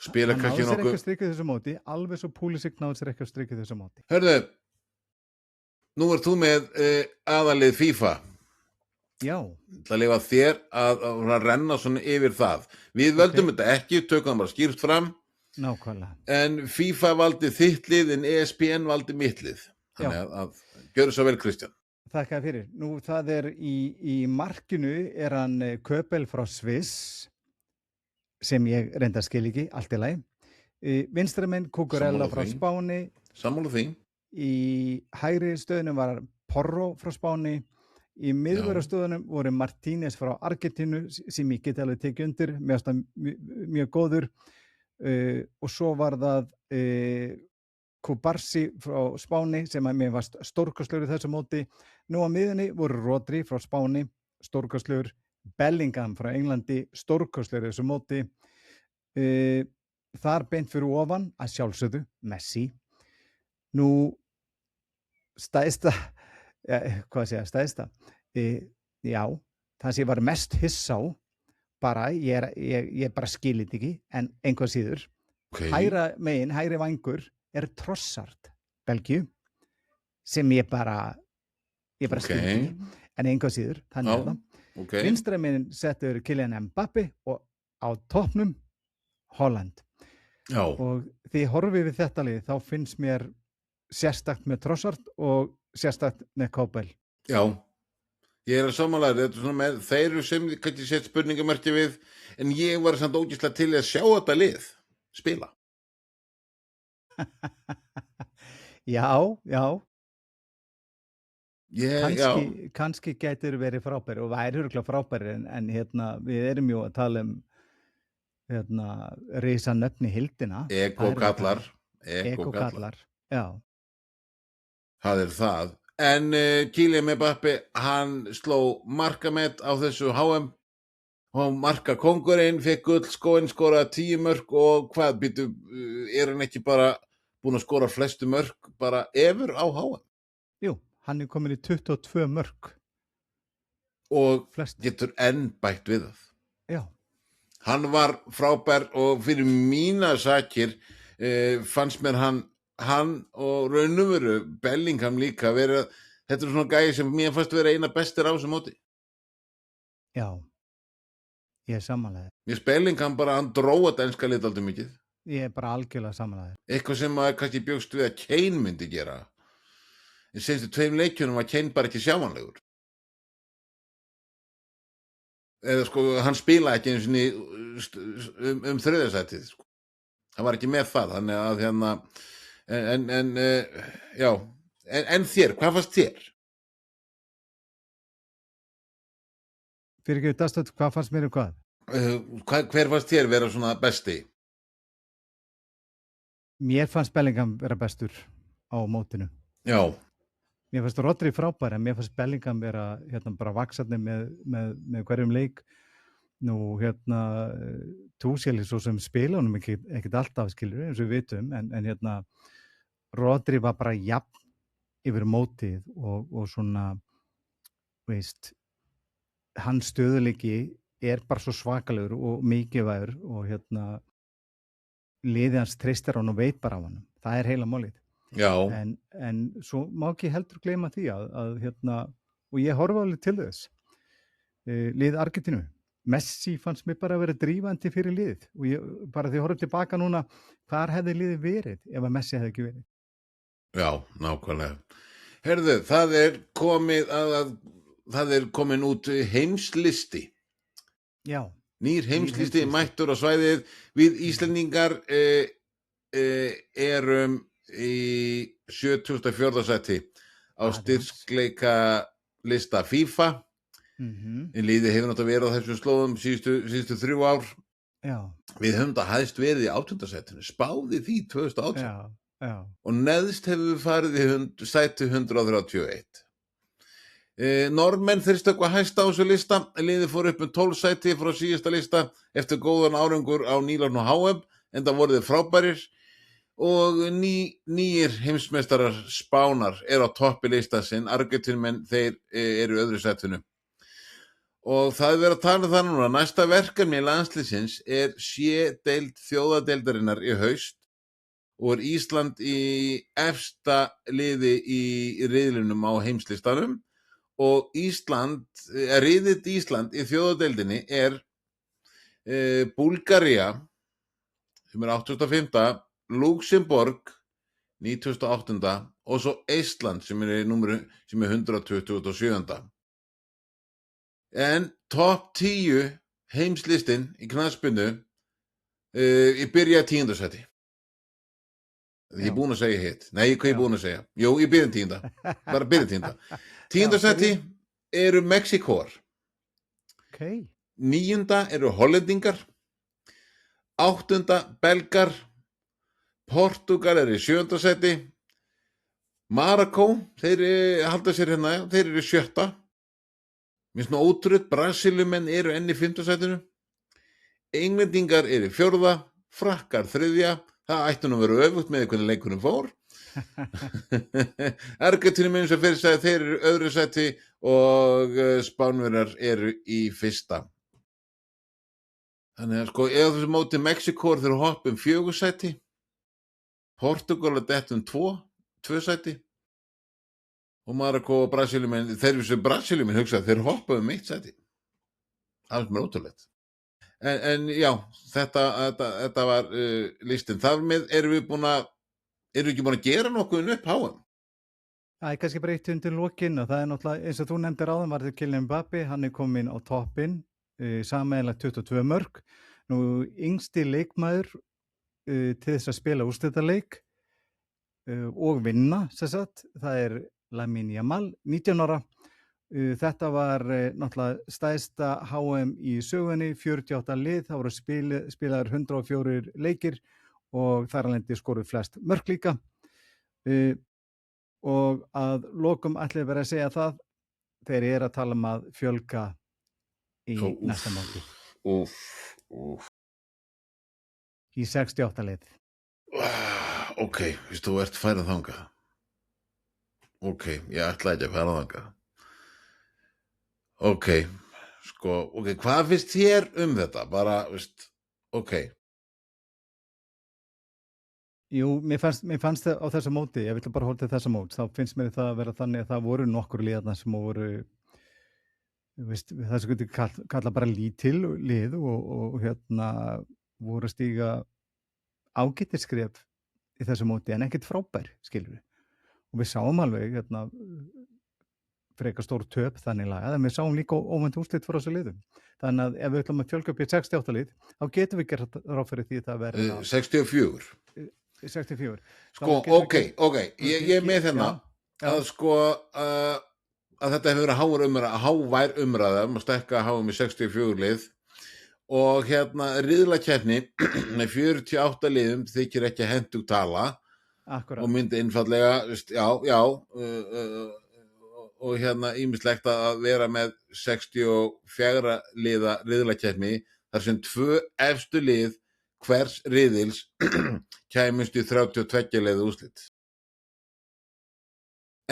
S1: Spila kannski nokkuð.
S2: Hann náði sér ekki á strik í þessu móti, alveg svo Pulisic náði sér ekki á strik í þessu móti.
S1: Hörðu, nú ert þú með aðalið FIFA.
S2: Já,
S1: Það lifa þér að renna svona yfir það. Við völdum þetta ekki, tökum það bara skýrt fram,
S2: nákvæmlega.
S1: en FIFA valdi þitt lið en ESPN valdi mitt lið. Þannig að gjörðu svo vel, Kristján.
S2: Þakka fyrir. Nú það í markinu er hann Köpel frá Sviss, sem ég reynda skil ekki, allt í lagi. Vinstramenn Cucurella frá Spáni.
S1: Sammála því.
S2: Í hægri stöðunum var Porro frá Spáni. Í miðvörðarstöðunum voru Martínez frá Argentínu, sem ég geti alveg tekið undir, mjög góður. Og svo var það Kubarsi frá Spáni, sem að mér var stórkostlegur í þessu móti. Nú á miðunni voru Rodri frá Spáni, stórkostlegur. Bellingham frá Englandi, stórkostlegur í þessu móti. Þar beint fyrir ofan, að sjálfsögðu, Messi. Nú, stæðsta, já, það sem ég var mest hissa á, bara, ég bara skilit ekki, en einhvað síður. Hægri vangur er Trossard, Belgíu, sem ég bara skilit ekki, en einhvað síður, þannig er það. Vinstra megin settur Kylian Mbappe og á toppnum Holland.
S1: Já.
S2: Og því horfið við þetta lið, þá finnst mér sérstakt með Trossard og sérstakt með Köpel.
S1: Já, ég að sammála þetta svona með þeir sem kannski sett spurningamerki við, en ég var samt ógeðslega til að sjá þetta lið spila.
S2: Já. Kannski gætir verið frábæri og væri örugglega frábæri, en við erum jú að tala risa nöfn í hildina.
S1: Ekokallar.
S2: Já.
S1: Það er það. En Kylian Mbappe, hann sló markamet á þessu HM og markakóngurinn, fekk gullskóinn, skoraði 10 mörk og hvað, er hann ekki bara búinn að skora flestu mörk bara ever á HM?
S2: Jú, hann er komin í 22 mörk.
S1: Og getur enn bætt við það.
S2: Já.
S1: Hann var frábær og fyrir mína sakir fannst mér hann og raunum veru Bellingham líka vera, þetta er svona gæði sem mér fannst vera eina bestir á þessu móti.
S2: Já, ég er sammála þér.
S1: Mér Bellingham bara, hann dróða þetta enska lið aldrei mikið.
S2: Ég er bara algjörlega sammála þér.
S1: Eitthvað sem maður kannski bjóst við að Kane myndi gera. En senstu 2 leikjunum var Kane bara ekki sjáanlegur. Eða sko, hann spilaði ekki eins og þriðasætið. Sko. Hann var ekki með það, þannig að en þér, hvað fannst þér?
S2: Fyrir ekki dastöld, hvað fannst mér hvað?
S1: Hver fannst þér vera svona besti?
S2: Mér fannst Bellingham vera bestur á mótinu.
S1: Já.
S2: Mér fannst Rodri frábær, en mér fannst Bellingham vera bara vaxandi með hverjum leik. Nú Tuchel svo sem spila honum ekkert alltaf skilur eins og við vitum, en Rodri var bara jafn yfir mótið og svona veist, hans stöðuleiki er bara svo svakalegur og mikilvægur og liðið hans treystir hann og veit bara á hann. Það er heila málið.
S1: Já.
S2: En svo má ekki heldur gleyma því að og ég horfa alveg til þess. Lið Argentínu. Messi fannst mér bara að vera drífandi fyrir liðið og ég bara því horfum tilbaka núna, hvar hefði liðið verið ef að Messi hefði ekki verið?
S1: Já, nákvæmlega. Herðu, það er komin út heimslisti.
S2: Já.
S1: Nýr heimslisti mættur á svæðið. Við Íslendingar erum í 74. sæti á styrkleika lista FIFA. En liðið hefur náttúrulega verið á þessum slóðum síðustu 3 ár.
S2: Já.
S1: Við höfum það hæst verið í 8. sætinu, spáði því 2018.
S2: Já.
S1: Og neðst hefur við farið í sæti 131. Normenn þeir stökkva hæst á þessu lista, liðið fór upp 12 sæti frá síðasta lista eftir góðan árangur á nýlarn og HM, en það voru þið frábærir og nýjir heimsmeistarar Spánar á toppi listasinn, Argentínumenn þeir eru í öðru sætinu. Og það er verið að tala það núna. Næsta verkefni landsliðsins er C-deild þjóðadeildarinnar í haust og er Ísland í efsta liði í riðlinum á heimslistanum og Ísland, riðill Ísland í þjóðadeildinni er Búlgaría sem er 85. Luxemborg 98. og svo Eistland sem er 127. En topp 10 heimslistinn í knattspyrnu ég byrja 10. sæti. Ég er búinn að segja hitt. Nei, hvað ég er búinn að segja? Jú, ég byrja 10. Bara byrja 10. 10. sæti eru Mexikóar.
S2: Okay.
S1: 9. eru Hollendingar. 8. Belgar. Portugal eru í 7. sæti. Marokkó, þeir halda sér hérna, þeir eru í 7. Mér finnst ótrúlega, Brasilíumenn eru enn í 5. sætinu. Englendingar eru í 4. Frakkar 3. Það ætti nú að vera öfugt með hvernig leikunum fór. Argentínumenn eins og fyrir sagði, þeir eru í 2. sæti og Spánverjar eru í 1. Þannig að sko, eða þessu móti Mexikóar þeir hoppum 4 sæti. Portugal er dett 2 sæti. Og Marokkó og Brasilíumenn, þeir eru sem Brasilíumenn hugsaði, þeir hoppaðu 1 sæti. Það er mér ótrúlegt. En já, þetta var listin. Þar með erum við ekki búin að gera nokkuð upp HM?
S2: Það er kannski bara eitt undir lokin og það er náttúrulega, eins og þú nefndir áðan, var þetta Kylian Mbappé, hann er komin á toppinn, sameiginlega 22 mörk. Nú, yngsti leikmaður til þess að spila úrslitaleik og vinna, sem sagt, það er Lamine Yamal, 19 ára. Þetta var náttúrulega stærsta HM í sögunni, 48 lið, það voru spilaðir 104 leikir og þar alveg skoruð flest mörk líka. Og að lokum ætli verið að segja það, þeir eru að tala að fjölga í næsta móti. Í 68 lið.
S1: Ok, þú ert færið þangað. Ok, ég ætla ekki að færa þangað. Ok, hvað finnst þér þetta? Bara, ok.
S2: Jú, mér fannst það á þessu móti, ég vil bara horfa til þessa móts, þá finnst mér það að vera þannig að það voru nokkur liðarna sem voru, það sem getur kalla bara lítil lið og voru að stíga ágætisskref í þessu móti en ekkert frábær, skilur við. Og við sáum alveg, frekar stór töp þannig lagað, en við sáum líka óvænt úrslit fyrir þessu liðum. Þannig að ef við ætlum að fjölga upp í 68 lið, þá getum við gert ráð fyrir því það verður
S1: 64.
S2: 64.
S1: Ok, ég er með þennan að að þetta hefur verið hávær umræða að stekka HM í 64 lið og riðlakeppni með 48 liðum þykir ekki hentug tala. Akkurat. Og myndi einfallega, og ýmislegt að vera með 64 liða riðlakeppni þar sem 2 efstu lið hvers riðils kæmust í 32 liða úrslit.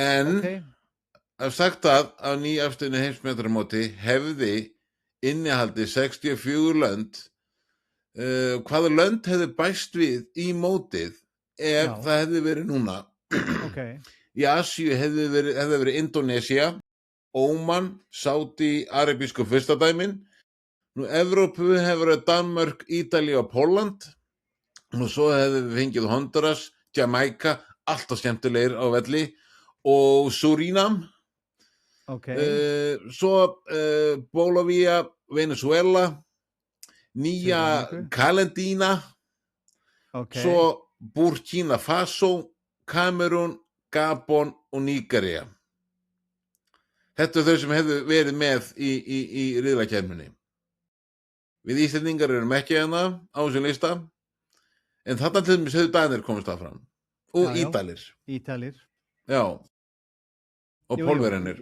S1: En I've sagt það á nýafstöðnu heimsmeistaramóti hefði innihaldið 64 lönd. Hvaða lönd hefði bæst við í mótið ef það hefði verið núna? Í Asíu hefði verið Indonesia, Óman, Sádi, Arabísku fyrstadæmin. Nú Evrópu hefur verið Danmörk, Ítalía og Pólland. Og svo hefði við fengið Honduras, Jamaica, alltaf skemmtilegir á velli, og Surinam. Svo Bolivia, Venezuela, Nýja Kalendína, svo Burkina Faso, Kamerún, Gabon og Nígería. Þetta þau sem hefðu verið með í riðlakeppninni. Við Íslendingar erum ekki hérna á þessum lista, en þarna til dæmis hefðu Danir komist það fram. Og Ítalir. Já. Og Pólverjarnir.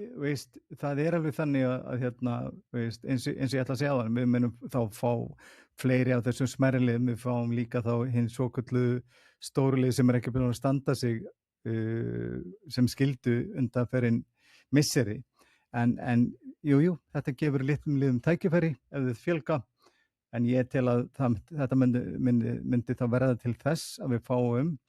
S2: Það er alveg þannig að eins og ég ætla að segja það, við munum þá fá fleiri af þessum smærri liðum, við fáum líka þá hins svokölluðu stóru lið sem ekki búin að standa sig sem skildu undanferðin misseri. En jú, þetta gefur litlum liðum tækifæri ef þið fjölga, en ég tel að þetta myndi þá verða til þess að við fáum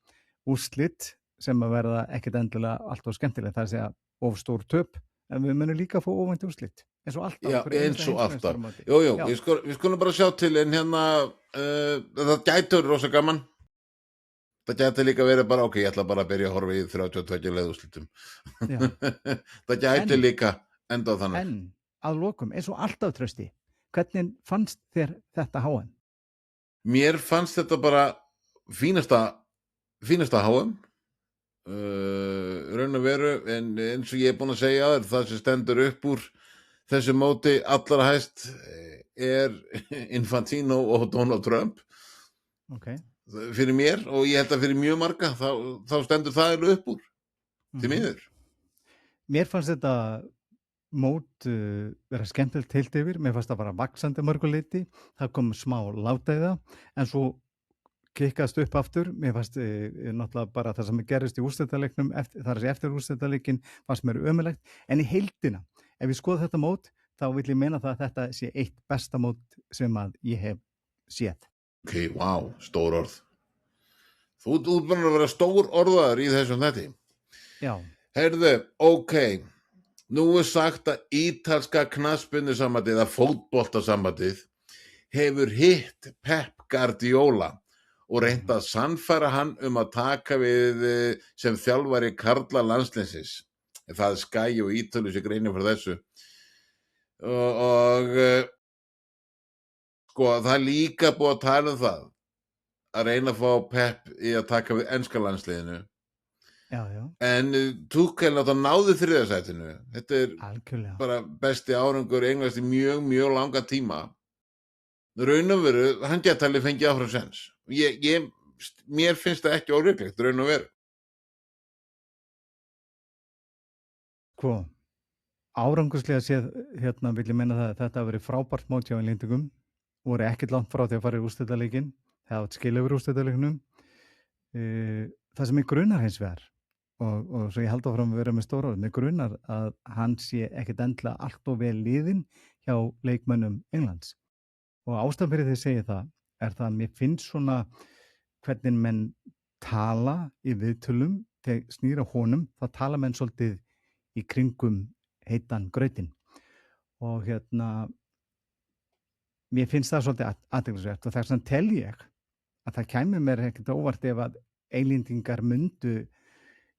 S2: úrslit sem að verða ekkert endilega allt of skemmtilega, það er að segja of stór töp en við munum líka fá óvænt úrslit eins og alltaf
S1: Já,
S2: hverju
S1: eins
S2: einasta
S1: og alltaf.
S2: heimsmeistaramóti.
S1: Jú,
S2: Já,
S1: við skulum bara sjá til, en hérna, það gæti rosa gaman. Það gæti líka verið bara, ok, ég ætla bara að byrja að horfa í 32 leiðúrslitum.
S2: já.
S1: Það gæti
S2: En-
S1: líka enda á þannig.
S2: En að lokum, eins og alltaf Trausti, hvernig fannst þér þetta HM?
S1: Mér fannst þetta bara fínasta HM. Raun og veru, en eins og ég er búin að segja þér, það sem stendur upp úr þessu móti allra hæst er Infantino og Donald Trump
S2: Ok.
S1: fyrir mér, og ég held að fyrir mjög marga þá stendur það alveg upp úr til
S2: Mhm.
S1: miður.
S2: Mér fannst þetta mót vera skemmtilegt heilt yfir, mér fannst það bara vaxandi mörguleiti, það kom smá látæða, en svo kikkast upp aftur, mér fannst náttúrulega bara það sem gerist í úrslitaleiknum, eftir úrslitaleikin fannst mér ömulegt, en í heildina, ef ég skoða þetta mót, þá vil ég meina það að þetta sé eitt besta mót sem að ég hef séð.
S1: Ok, wow, stór orð. Þú ert búin að vera stór orðaður í þessum þetta.
S2: Já,
S1: Heyrðu, ok, nú er sagt að ítalska knattspyrnusambandið eða fótboltasambandið hefur hitt Pep Guardiola og reynt að sannfæra hann að taka við sem þjálfari karla landsliðsins. Það er Sky og Ítalíu sem greinir fyrir þessu. Og sko, það er líka búið að tala það að reyna að fá Pep í að taka við enska landsliðinu.
S2: já,
S1: En Tuchel náði þriðasætinu. Þetta er
S2: algjörlega.
S1: bara besti árangur Englands í mjög, mjög langa tíma. Raun og veru, hann geti alveg fengið áfram sens. Mér finnst það ekki ólíklegt, raun og veru.
S2: Sko, áranguslega séð, hérna vil ég meina það að þetta hafi verið frábært mót hjá Englendingum, voru ekkert langt frá því að fara í úrslitaleikin, það átt skil yfir úrslitaleiknum. Það sem mig grunar hins vegar, og svo ég held áfram að vera með stóra orð, mig grunar að hann sé ekkert endla allt og vel liðinn hjá leikmönnum Englands. Og ástæðan fyrir því að segja það er það að mér finnst svona hvernig menn tala í viðtölum þegar snýra honum, þá tala menn svolítið í kringum heitan grautinn. Og hérna, mér finnst það svolítið athyglisvert og þess vegna tel ég að það kæmi mér ekkert óvart ef að Englendingar myndu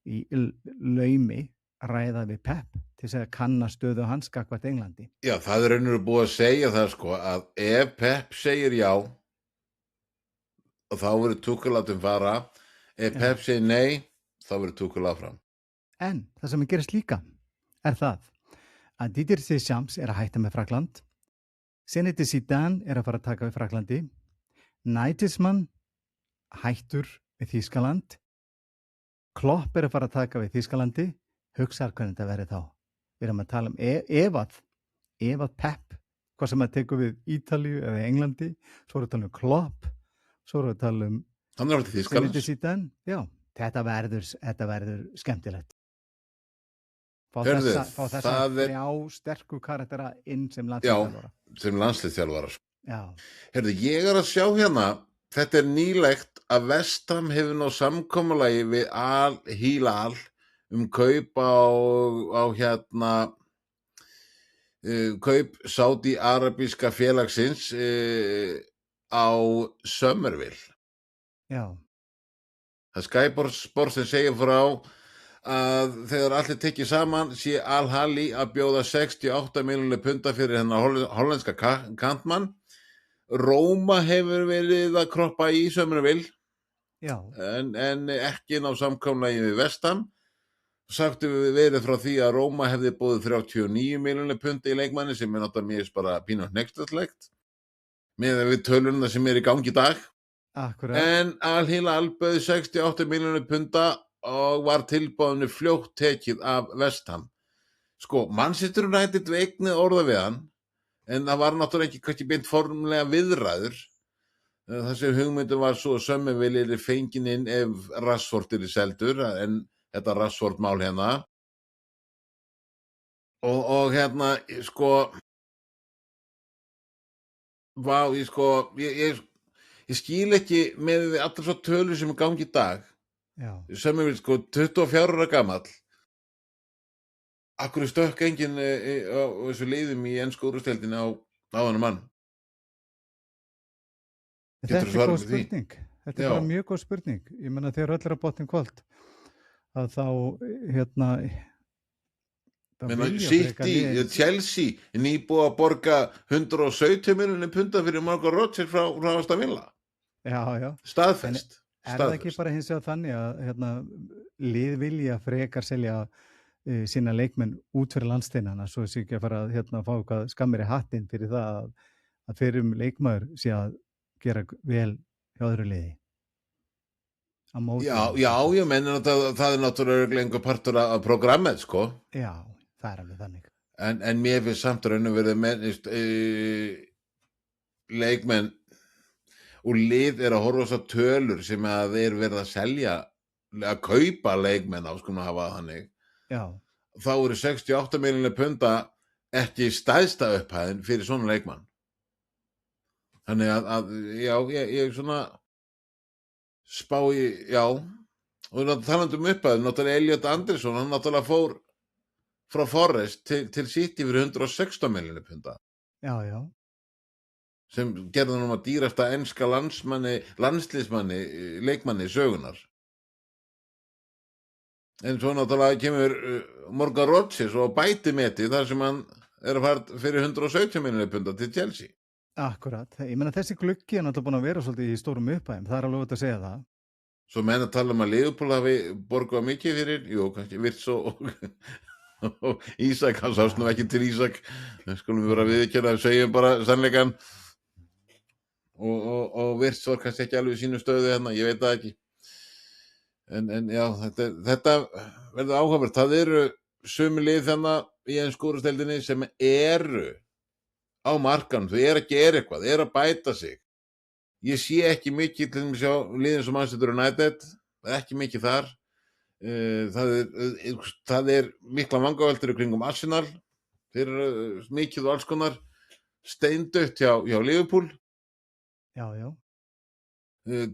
S2: í laumi ræða við Pep til þess að kanna stöðu hans gagnvart Englandi.
S1: Já, það er raun og veru búið að segja það sko, að ef Pep segir já, og þá verður Tuchel látum fara, ef
S2: Já.
S1: Pep segir nei, þá verður Tuchel áfram.
S2: En það sem gerist líka er það að Didier Deschamps er að hætta með Frakkland, Zinedine Zidane er að fara að taka við Frakklandi, Nagelsmann hættur við Þýskaland, Klopp er að fara að taka við Þýskalandi, hugsaðu hvernig þetta verður þá. Við erum að tala um ef að Pep, hvað sem að tekur við Ítalíu eða Englandi, svo erum við að tala um Klopp, svo erum við að tala um
S1: Hann er áttið
S2: Zinedine
S1: Þýskalands.
S2: Zidane. Já, þetta verður skemmtilegt. Fá
S1: Heyrðu,
S2: þessa
S1: það er-
S2: þrjá sterku karaktera inn sem
S1: Já.
S2: landsliðsþjálfara.
S1: sem landsliðsþjálfara.
S2: Já,
S1: Heyrðu, ég er að sjá hérna, þetta er nýlegt að West Ham hefur náð samkomulagi við Al Hilal kaup á hérna kaup Sádi-arabíska félagsins á Somerville.
S2: já,
S1: Það er Sky Sports sem segir frá að þegar allir tekið saman sé Al-Hali að bjóða 68 milljónir punda fyrir hennar hollenska kantmann. Róma hefur verið að kroppa í Somerville
S2: já,
S1: en ekki ná samkomulagi við West Ham. Sagtu við verið frá því að Róma hefði búið 39 milljónir punda í leikmanni, sem er náttúrulega mjög bara pínu hneggstlegt með við tölunum sem er í gangi í dag.
S2: akkurat.
S1: En Al-Hilal bauð 68 milljónir punda og var tilbúðinu fljótt tekið af West Ham. Sko, Manchester United eignið orða við hann, en það var náttúrulega ekki kannski beint formlega viðræður. Þessi hugmyndum var svo að Somerville yrði fengin inn ef Rashford yrði seldur, en þetta Rashford mál hérna. Og hérna, sko, ég skil ekki með allar svo tölur sem er gangi í dag.
S2: Já,
S1: Somerville, 24 ára gamall, Akkur stökk enginn á þessu liðum í ensku úrvalsdeildinni á þennan mann? Getur
S2: Þetta
S1: þú
S2: er
S1: svarað
S2: góð
S1: með því?
S2: spurning. Þetta er
S1: Já,
S2: bara mjög góð spurning. Ég meina þegar öll er að botnin kvöld að þá hérna þá
S1: menna
S2: vilja frekar
S1: City,
S2: liðin
S1: Chelsea, nýbúið að borga 117 milljónir punda fyrir Margot Rodgers frá Aston Villa.
S2: já.
S1: Staðfest.
S2: Er það ekki bara hins vegar þannig að hérna, lið vilja frekar selja sína leikmenn út fyrir landsteinana svo þessi ekki að fara að hérna, fá eitthvað skammir í hattinn fyrir það að fyrir leikmaður sé að gera vel hjá öðru liði á móti
S1: Já, ég menna það er náttúrulega einhver partur af programmið, sko.
S2: Já, það er alveg þannig.
S1: En mér finnst samt raun og verið leikmenn og lið að horfa á þessar tölur sem að þeir verða að selja, að kaupa leikmenn á, skulum hafa þannig.
S2: Já.
S1: Þá eru 68 milljónir punda ekki stæðsta upphæðin fyrir svona leikmann. Þannig að já, ég svona spái, já, og talandi upphæðin, náttúrulega Elliot Anderson, hann náttúrulega fór frá Forrest til City fyrir 116 milljónir punda.
S2: Já.
S1: Sem gerði hann að dýrasta enska landsliðsmanni, leikmanni sögunar. En svo náttúrulega kemur Morgan Rodgers og bæti meti þar sem hann er að fara fyrir 117 milljónir punda til Chelsea.
S2: Akkurat. Ég meina þessi gluggi er náttúrulega búin að vera svolítið í stórum upphæðum. Það er alveg út að segja það.
S1: Svo menn að tala að Liverpool hafi borgað mikið fyrir, jú, kannski Virts og Ísak, hann sást nú ekki til Ísak. Skulum við vera viðurkenna, segjum bara sannleikann. Og Virts var kannski ekki alveg í sínu stöðu hérna, ég veit það ekki. En já, þetta verður áhugavert. Það eru sömu lið þannig í ensku úrvalsdeildinni sem eru á markanum, þau eru að gera eitthvað, þau eru að bæta sig. Ég sé ekki mikið til þess að liðin sem Manchester United, ekki mikið þar. Það er mikla vangaveltur í kringum Arsenal, þeir eru mikið og alls konar steindautt hjá Liverpool.
S2: Já.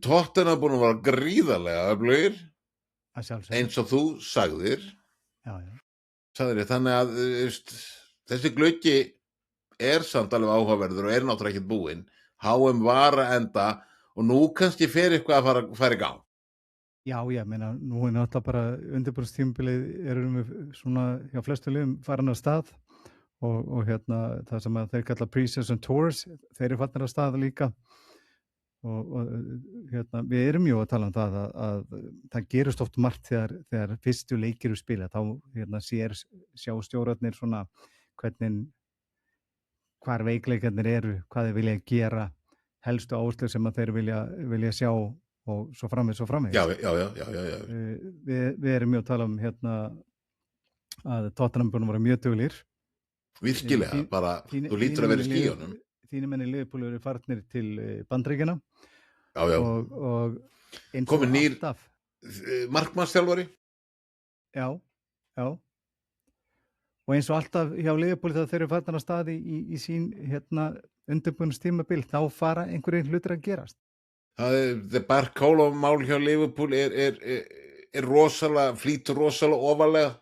S1: Tottenham búin að vera gríðarlega öflugir, eins og þú sagðir.
S2: Já.
S1: Sagðir, þannig að þessi gluggi er samt alveg áhugaverður og er náttúrulega ekkert búinn. HM var að enda og nú kannski fer eitthvað að fara í gang.
S2: Já, ég meina, nú er náttúrulega bara undirbúrstímabilið erum við svona hjá flestu liðum farin af stað og hérna það sem að þeir kalla pre-season tours, þeir eru farnir af stað líka og hérna við erum jú að tala um það að það gerist oft margt þegar fyrstu leikir eru spila, þá hérna sjá stjórarnir svona hvar veikleikarnir eru, hvað þeir vilja gera, helstu áherslur sem að þeir vilja sjá og svo framvegis.
S1: Já.
S2: Við erum mjög að tala um hérna að Tottenham búin að vera mjög duglir.
S1: Virkilega, bara þú lítur að vera í skýjunum.
S2: Þínir menn í Liverpool eru farnir til Bandaríkjanna.
S1: Já.
S2: Og eins og
S1: komið nýr
S2: alltaf
S1: markmannsþjálfari.
S2: Já. Og eins og alltaf hjá Liverpool þegar þeir eru farnir af stað í sín hérna undirbúningstímabil, þá fara einhverjir hlutir að gerast.
S1: Það Barcola-mál hjá Liverpool er rosalega, flýtur rosalega ofarlega.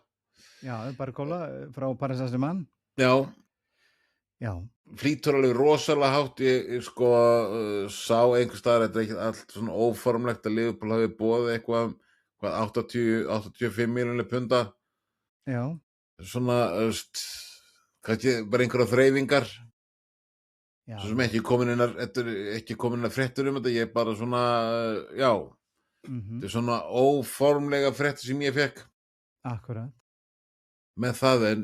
S1: Já,
S2: Barcola frá Paris Saint-Germain. Já.
S1: Flýtur alveg rosalega hátt. Ég sko sá einhvers staðar, þetta er ekki allt svona óformlegt að Liverpool hafi boðið eitthvað 85 milljónir punda.
S2: Já.
S1: Svona, kannski bara einhverja þreifingar.
S2: Já.
S1: Svo sem ekki komin inn að fréttur um þetta, ég er bara svona, já, þetta er svona óformlega fréttur sem ég fekk.
S2: Akkurat.
S1: Með það en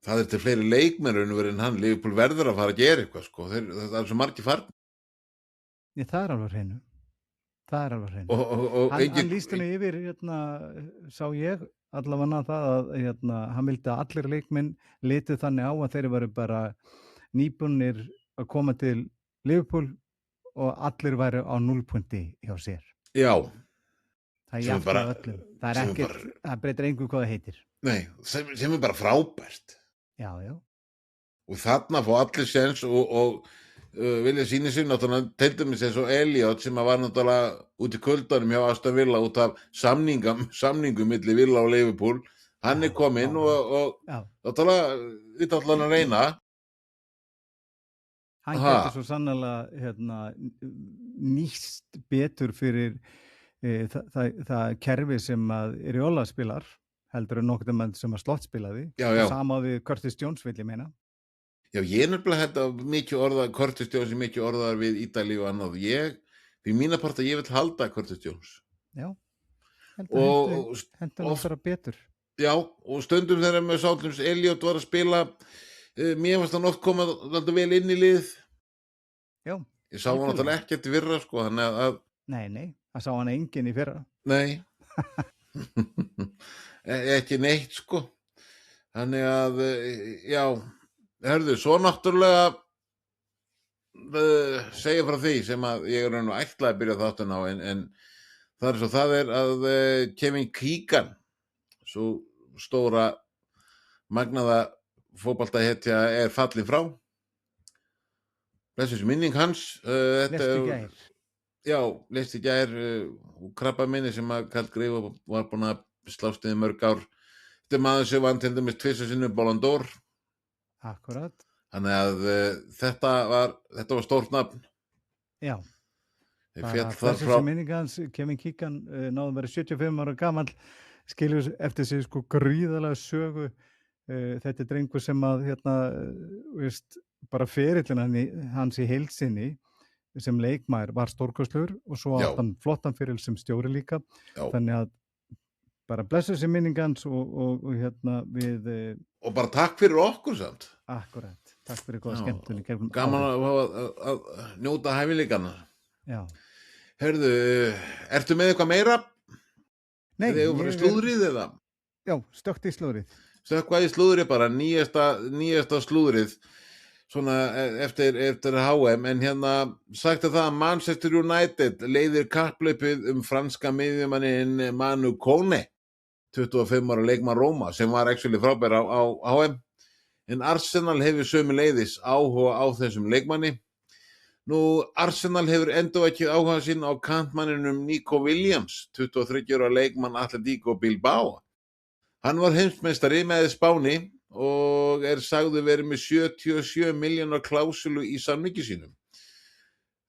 S1: það er til fleiri leikmenn en hann, Liverpool verður að fara að gera eitthvað, sko, það er svo margir farnir.
S2: Það er alveg hreinu. Hann lýst henni yfir, hérna, sá ég allavega það að hérna, hann vildi að allir leikmenn litið þannig á að þeir væru bara nýbúnir að koma til Liverpool og allir væru á 0 punkti hjá sér.
S1: Já.
S2: Það er jafn að öllum. Það breytir engu hvað það heitir.
S1: Nei, sem er bara frábært.
S2: Já.
S1: Og þarna fá allir séns og vilja síni sig náttúrulega til dæmis eins og Elliot sem var náttúrulega út í kuldanum hjá Aston Villa út af samningum milli Villa og Liverpool. Hann er kominn og
S2: já.
S1: við ætla að reyna.
S2: Hann
S1: Ha,
S2: gæti svo sannarlega nýst betur fyrir það kerfi sem að Íriola spilar heldur en nokkuð mann sem að Slott spilaði.
S1: Já, já.
S2: Sama við Curtis Jones vil ég meina.
S1: Já, ég er nefnilega þetta mikið orðað, Curtis Jones er mikið orðaðar við Ítalíu og annað. Fyrir mína part að ég vil halda Curtis Jones.
S2: Já,
S1: Og
S2: hendur hann bara betur.
S1: Já, og stundum þegar með Sáttums Elliot var að spila, mér fannst hann oft koma alltaf vel inn í lið.
S2: Já.
S1: Ég sá hann náttúrulega ekkert í fyrra, sko, þannig að...
S2: Nei, það sá hann enginn í fyrra.
S1: Nei, ekki neitt, sko. Þannig að, já, hörðu, svo náttúrulega segja frá því sem að ég er nú ætlaði að byrja þáttun á, en það er að Kevin Keegan, svo stóra magnaða fótboltahetja er fallin frá. Blessus minning hans.
S2: Lést í gær.
S1: Já, lést í gær og krabbameini sem að Karl Greif var búin að slást í mörg ár. Þetta er maður sem vann til dæmis 2 sinnum Ballon d'Or.
S2: Akkurat.
S1: Þannig að þetta var stórt nafn.
S2: Já.
S1: Féll þar frá.
S2: Þessi minning hans, Kevin Keegan, náði að vera 75 ára gamall, skilur eftir sig sko gríðarlega sögu. Þetta er drengur sem að bara ferillinn hans í heild sinni sem leikmaður var stórkostlegur og svo átti hann flottan feril sem stjóri líka. Já. Þannig að bara blessa þessi minning hans og við...
S1: Og bara takk fyrir okkur samt.
S2: Akkurat, takk fyrir góða skemmtun.
S1: Gaman að njóta hæfileikana.
S2: Já.
S1: Herðu, ertu með eitthvað meira?
S2: Nei.
S1: Þegar þú fyrir slúðrið eða?
S2: Já, stökkt í slúðrið.
S1: Stökkvað í slúðrið bara, nýjasta slúðrið, svona eftir HM, en sagt að það að Manchester United leiðir kapphlaupið franska miðjumanninn Manu Kone, 25 ára leikmann Róma, sem var actually frábær á HM, en Arsenal hefur sömuleiðis áhuga á þessum leikmanni. Nú, Arsenal hefur endurvakið áhuga sín á kantmanninum Nico Williams, 23 ára leikmann Atletico Bilbao. Hann var heimsmeistari með Spáni og er sagður verið með 77 milljóna klásulu í samningi sínum.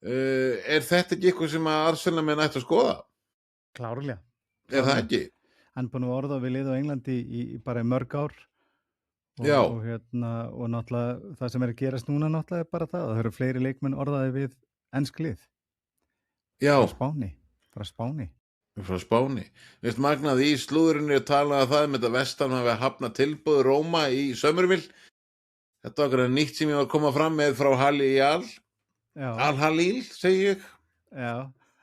S1: Er þetta ekki eitthvað sem að Arsenal menn ætti að skoða?
S2: Klárlega.
S1: Er það ekki?
S2: Hann búin að orða við lið á Englandi í bara mörg ár. Og náttúrulega það sem er að gerast núna náttúrulega er bara það. Það eru fleiri leikmenn orðaði við ensk lið.
S1: Já.
S2: Frá Spáni.
S1: Frá Spáni. Veist magnað í slúðurinn er talað að það með þetta Vestan hafi hafnað tilboð Róma í Summerville. Þetta var eitthvað nýtt sem ég var að koma fram með frá Al Halil, segi ég. Já.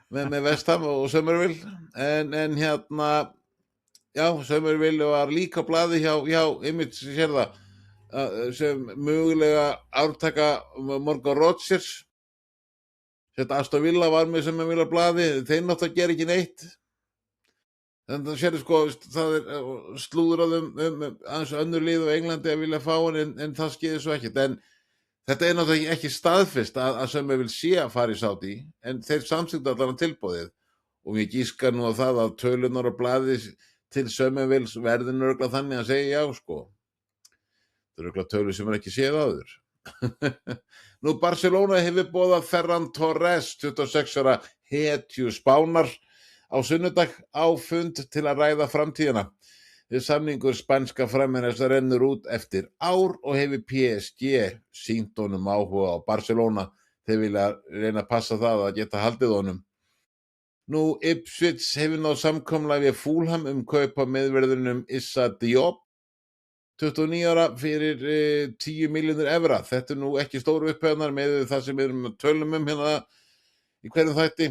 S1: Með Vestam og Summerville. En Summerville var líka blaði hjá einmitt sér það, sem mögulega ártaka Morgan Rodgers. Þetta Aston Villa var með sem Villa blaði, þeir náttúrulega gera ekki neitt. Þannig að sérðu sko, það er slúður á aðeins önnur lið á Englandi að vilja fá hann, en það skeiði svo ekkert. En þetta er náttúrulega ekki staðfest að Summerville sé að fara í Saudi, en þeir samþykktu allan tilboðið. Og ég gíska nú á það að tölunar og blaði til Summerville verður örugglega þannig að segja já, sko. Það eru örugglega tölur sem er ekki séð áður. Nú, Barcelona hefur boðað Ferran Torres, 26 ára hetju Spánar, á sunnudag á fund til að ræða framtíðina. Samningur spænska framherjans rennur út eftir ár og hefur PSG sýnt honum áhuga á Barcelona. Þeir vilja reyna að passa það að geta haldið honum. Nú, Ipswich hefur náð samkomulagi við Fulham kaup á miðverðinum Issa Diop, 29 ára fyrir 10 milljónir evra. Þetta er nú ekki stóru upphæðnar með það sem við erum að tölum í hverjum þætti.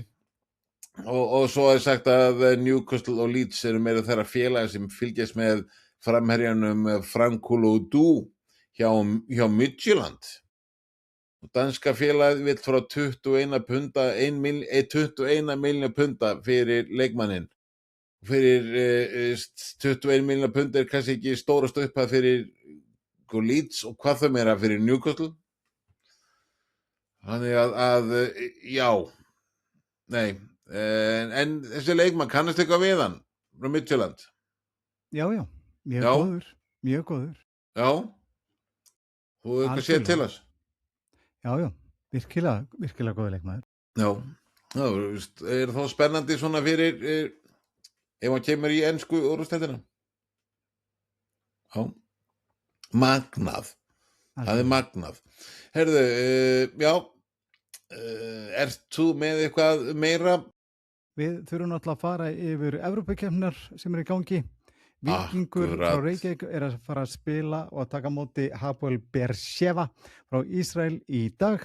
S1: Og svo er sagt að Newcastle og Leeds eru meira þeirra félagi sem fylgjast með framherjanum Frankulo Du hjá Midtjylland. Og danska félagið vill frá 21 miljónir punda fyrir leikmanninn. Fyrir 21 miljónir pund er kannski ekki stórast upphæð fyrir Leeds og hvað þau meira fyrir Newcastle. Þannig að já, nei, en þessi leikmann kannast eitthvað við hann frá Midtjylland.
S2: Já, mjög
S1: Já,
S2: góður, mjög góður,
S1: já, þú hefur eitthvað séð til
S2: algjörlega.
S1: hans.
S2: Já, já, virkilega, virkilega góður leikmaður.
S1: Já, já, er þá spennandi svona fyrir ef hann kemur í ensku úrvalsdeildina? Já, magnað. Það er
S2: Algjörlega.
S1: magnað. Heyrðu, já, ert þú með eitthvað meira?
S2: Við þurfum náttúrulega að fara yfir Evrópukeppnar sem eru í gangi. Víkingur frá
S1: Akkurat.
S2: Reykjavík er að fara að spila og að taka á móti Hapoel Beersheva frá Ísrael í dag.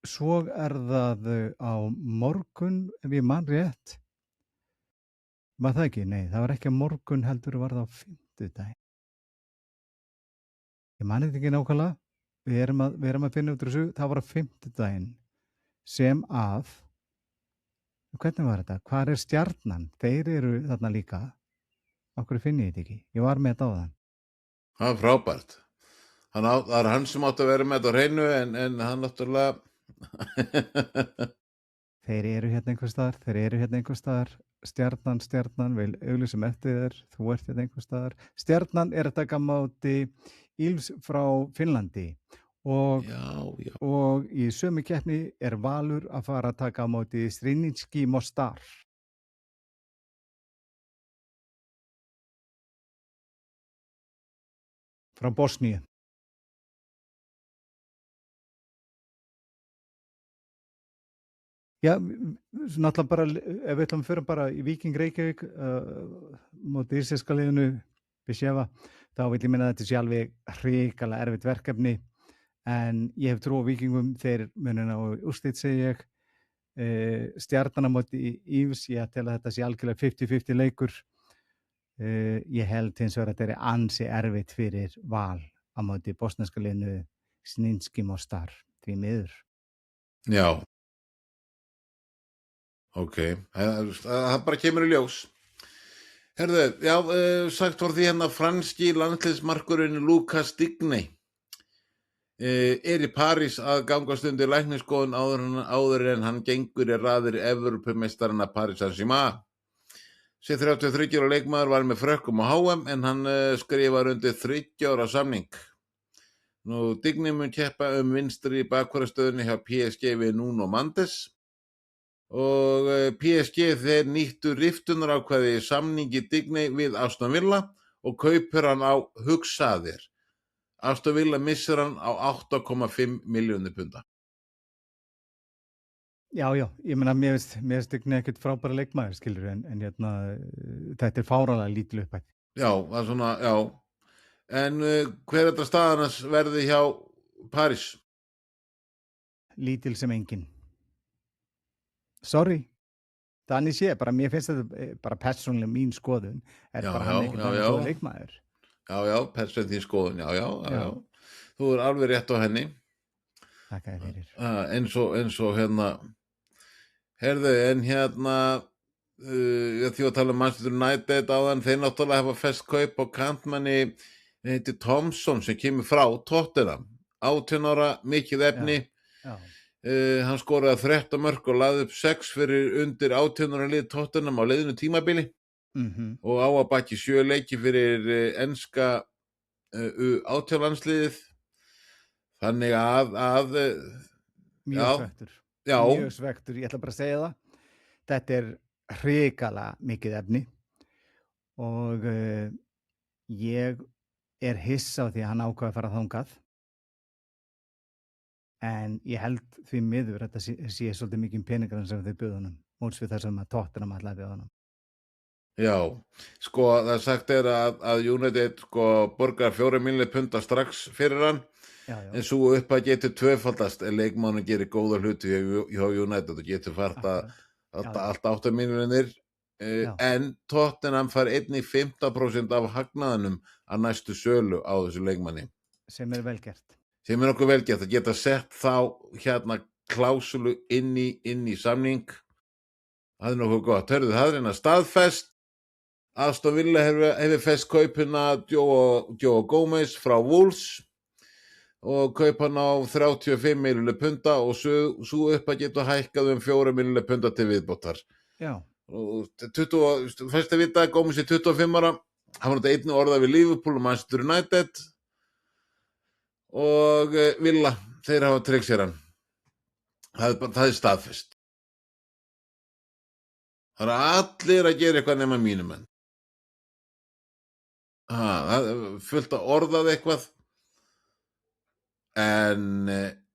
S2: Svo er það á morgun, ef ég man rétt. Var það ekki? Nei, það var ekki á morgun heldur, var það á fimmtudaginn. Ég man þetta ekki nákvæmlega. Við erum að finna út úr þessu. Það var á fimmtudaginn sem að, hvernig var þetta? Hvar er Stjarnan? Þeir eru þarna líka. Af hverju finn ég þetta ekki? Ég var með þetta á þann.
S1: Það er frábært. Það er hann sem átti að vera með þetta á hreinu en hann náttúrulega
S2: Þeir eru hérna einhvers staðar. Stjarnan, vil auglýsum eftir þér, þú ert hérna einhvers staðar. Stjarnan er að taka á móti Íls frá Finnlandi og,
S1: já,
S2: og í sömu keppni er Valur að fara að taka á móti Strinitski Mostar. Frá Bosníu. Já, náttúrulega bara, ef við ætlum að fyrir bara í Víking Reykjavík móti íslenska liðinu Beersheva, þá vil ég minna að þetta sé alveg hrikalega erfitt verkefni, en ég hef trú á Víkingum, þeir munina og úrslit segi ég. Stjarnan á móti Íls, ég tel að þetta sé algjörlega 50-50 leikur. Ég held hins vegar að þetta er ansi erfitt fyrir Val á móti bosneska liðinu Strinitski Mostar, því miður.
S1: Já. Ok, það bara kemur í ljós. Herðu, já, sagt var því hérna franski landsliðsmarkurinn Lucas Digne er í París að gangast undir læknisskoðun áður en hann gengur í raðir Evrópumeistarana Paris Saint-Germain. Sér 33 ára leikmaður var með frökkum á HM en hann skrifar undir 30 ára samning. Nú, Digne mun keppa vinstri bakvarðarstöðunni hjá PSG við Nuno Mendes. Og PSG þeir nýttu riftunarákvæði samningi Digne við Aston Villa og kaupir hann á hugsaðir. Aston Villa missir hann á 8,5 milljónir punda.
S2: Já, ég meina mér finnst Digne ekkert frábæra leikmaður, skilur, en hérna, þetta er fáralega lítil upphæð.
S1: Já, það er svona, já. En hver er þetta staðanans verði hjá París?
S2: Lítil sem engin. Sorry, þannig sé, bara mér finnst þetta bara persónulega mín skoðun, bara hann ekkert hann góð leikmaður.
S1: Já, persónulega þín skoðun, já. Þú er alveg rétt á henni.
S2: Þakka þér fyrir.
S1: Eins og hérna, herðu, en hérna, því að tala Manchester United áðan, þeir náttúrulega hafa fest kaup á kantmanni heitir Thompson sem kemur frá Tottenham, 18 ára, mikið efni.
S2: Já.
S1: Hann skoraði 13 mörk og lagði upp 6 fyrir undir 18 ára lið Tottenham á leiðinu tímabili og á að baki 7 leiki fyrir enska U18 landsliðið. Þannig að
S2: mjög svektur, ég ætla bara að segja það. Þetta er hrikalega mikið efni og ég er hissa á því að hann ákvað að fara þangað. En ég held því miður að þetta sé svolítið mikið peningar sem þau buðu honum, móts við þessum að Tottenham ætlaði buða honum.
S1: Já, sko það sagt er að United sko borgar 4 milljónir punda strax fyrir hann, en svo upp að getur tvöfaldast ef leikmannur gerir góða hluti hjá United og getur fært allt 8 milljónir, en Tottenham fær einnig 15% af hagnaðinum að næstu sölu á þessu leikmanni.
S2: Sem er vel gert.
S1: Sem er nokkuð vel gert að geta sett þá hérna klásulu inn í samning. Það er nokkuð gott. Hörðu, það er hérna staðfest. Aston Villa hefur fest kaupina Joe Gomez frá Wolves og kaup hann á 35 milljónir punda og svo upp að geta hækkað 4 milljónir punda til viðbótar.
S2: Já.
S1: og 20, fæst að vita að Gómez er 25 ára, hann var þetta einnig orðað við Liverpool og Manchester United og Villa, þeir hafa tryggt sér hann. Það er staðfest. Það eru allir að gera eitthvað nema mínum menn. Það er fullt að orðað eitthvað, en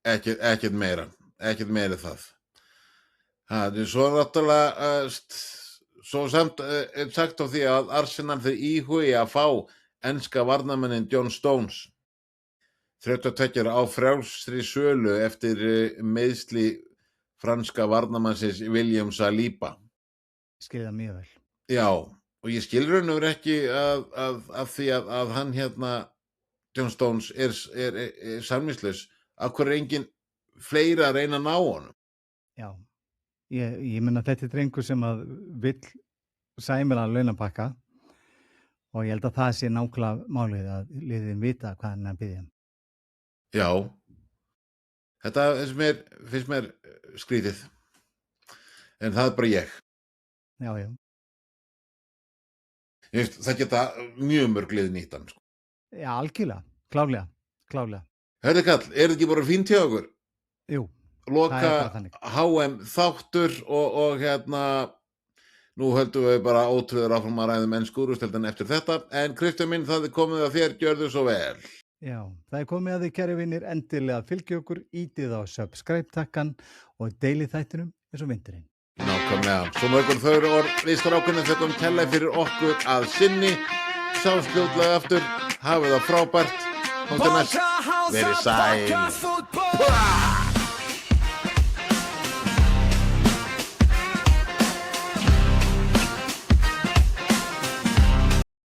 S1: ekkert meira það. Það er svo náttúrulega, svo samt er sagt á því að Arsenal þeir íhugi að fá enska varnarmanninn John Stones, 32 á frjálsri sölu eftir meiðsli franska varnarmannsins William Saliba.
S2: Skilja það mjög vel.
S1: Já, og ég skil raun og veru ekki að því að hann John Stones er samningslaus. Af hverju er engin fleira að reyna að ná honum?
S2: Já, ég meina þetta er drengur sem að vill sæmilega launapakka og ég held að það sé nákvæmlega málið að liðin vita hvað hann er að biðja.
S1: Já, þetta finnst mér skrítið, en það er bara ég.
S2: Já.
S1: Það geta mjög mörg lið nýtt hann, sko.
S2: Já, algjörlega, klárlega.
S1: Hörðu kall, er þetta ekki bara fínt hjá okkur?
S2: Jú,
S1: Loka
S2: það er bara þannig.
S1: HM þáttur og nú höldum við bara ótrúður áfram að ræða ensku úrvalsdeildina eftir þetta, en Kristján minn, það er komið að þér, gjörðu svo vel.
S2: Já, það er komið að því, kæri vinir, endilega fylgja okkur, ítið á subscribe-takkan og deilið þættinum eins og vindurinn.
S1: Nákvæmlega, svo mörgur þau eru við strákunum þetta kærlega fyrir okkur að sinni, sjáumst fljótlega aftur, hafið það frábært, komdu næst, verið sæl.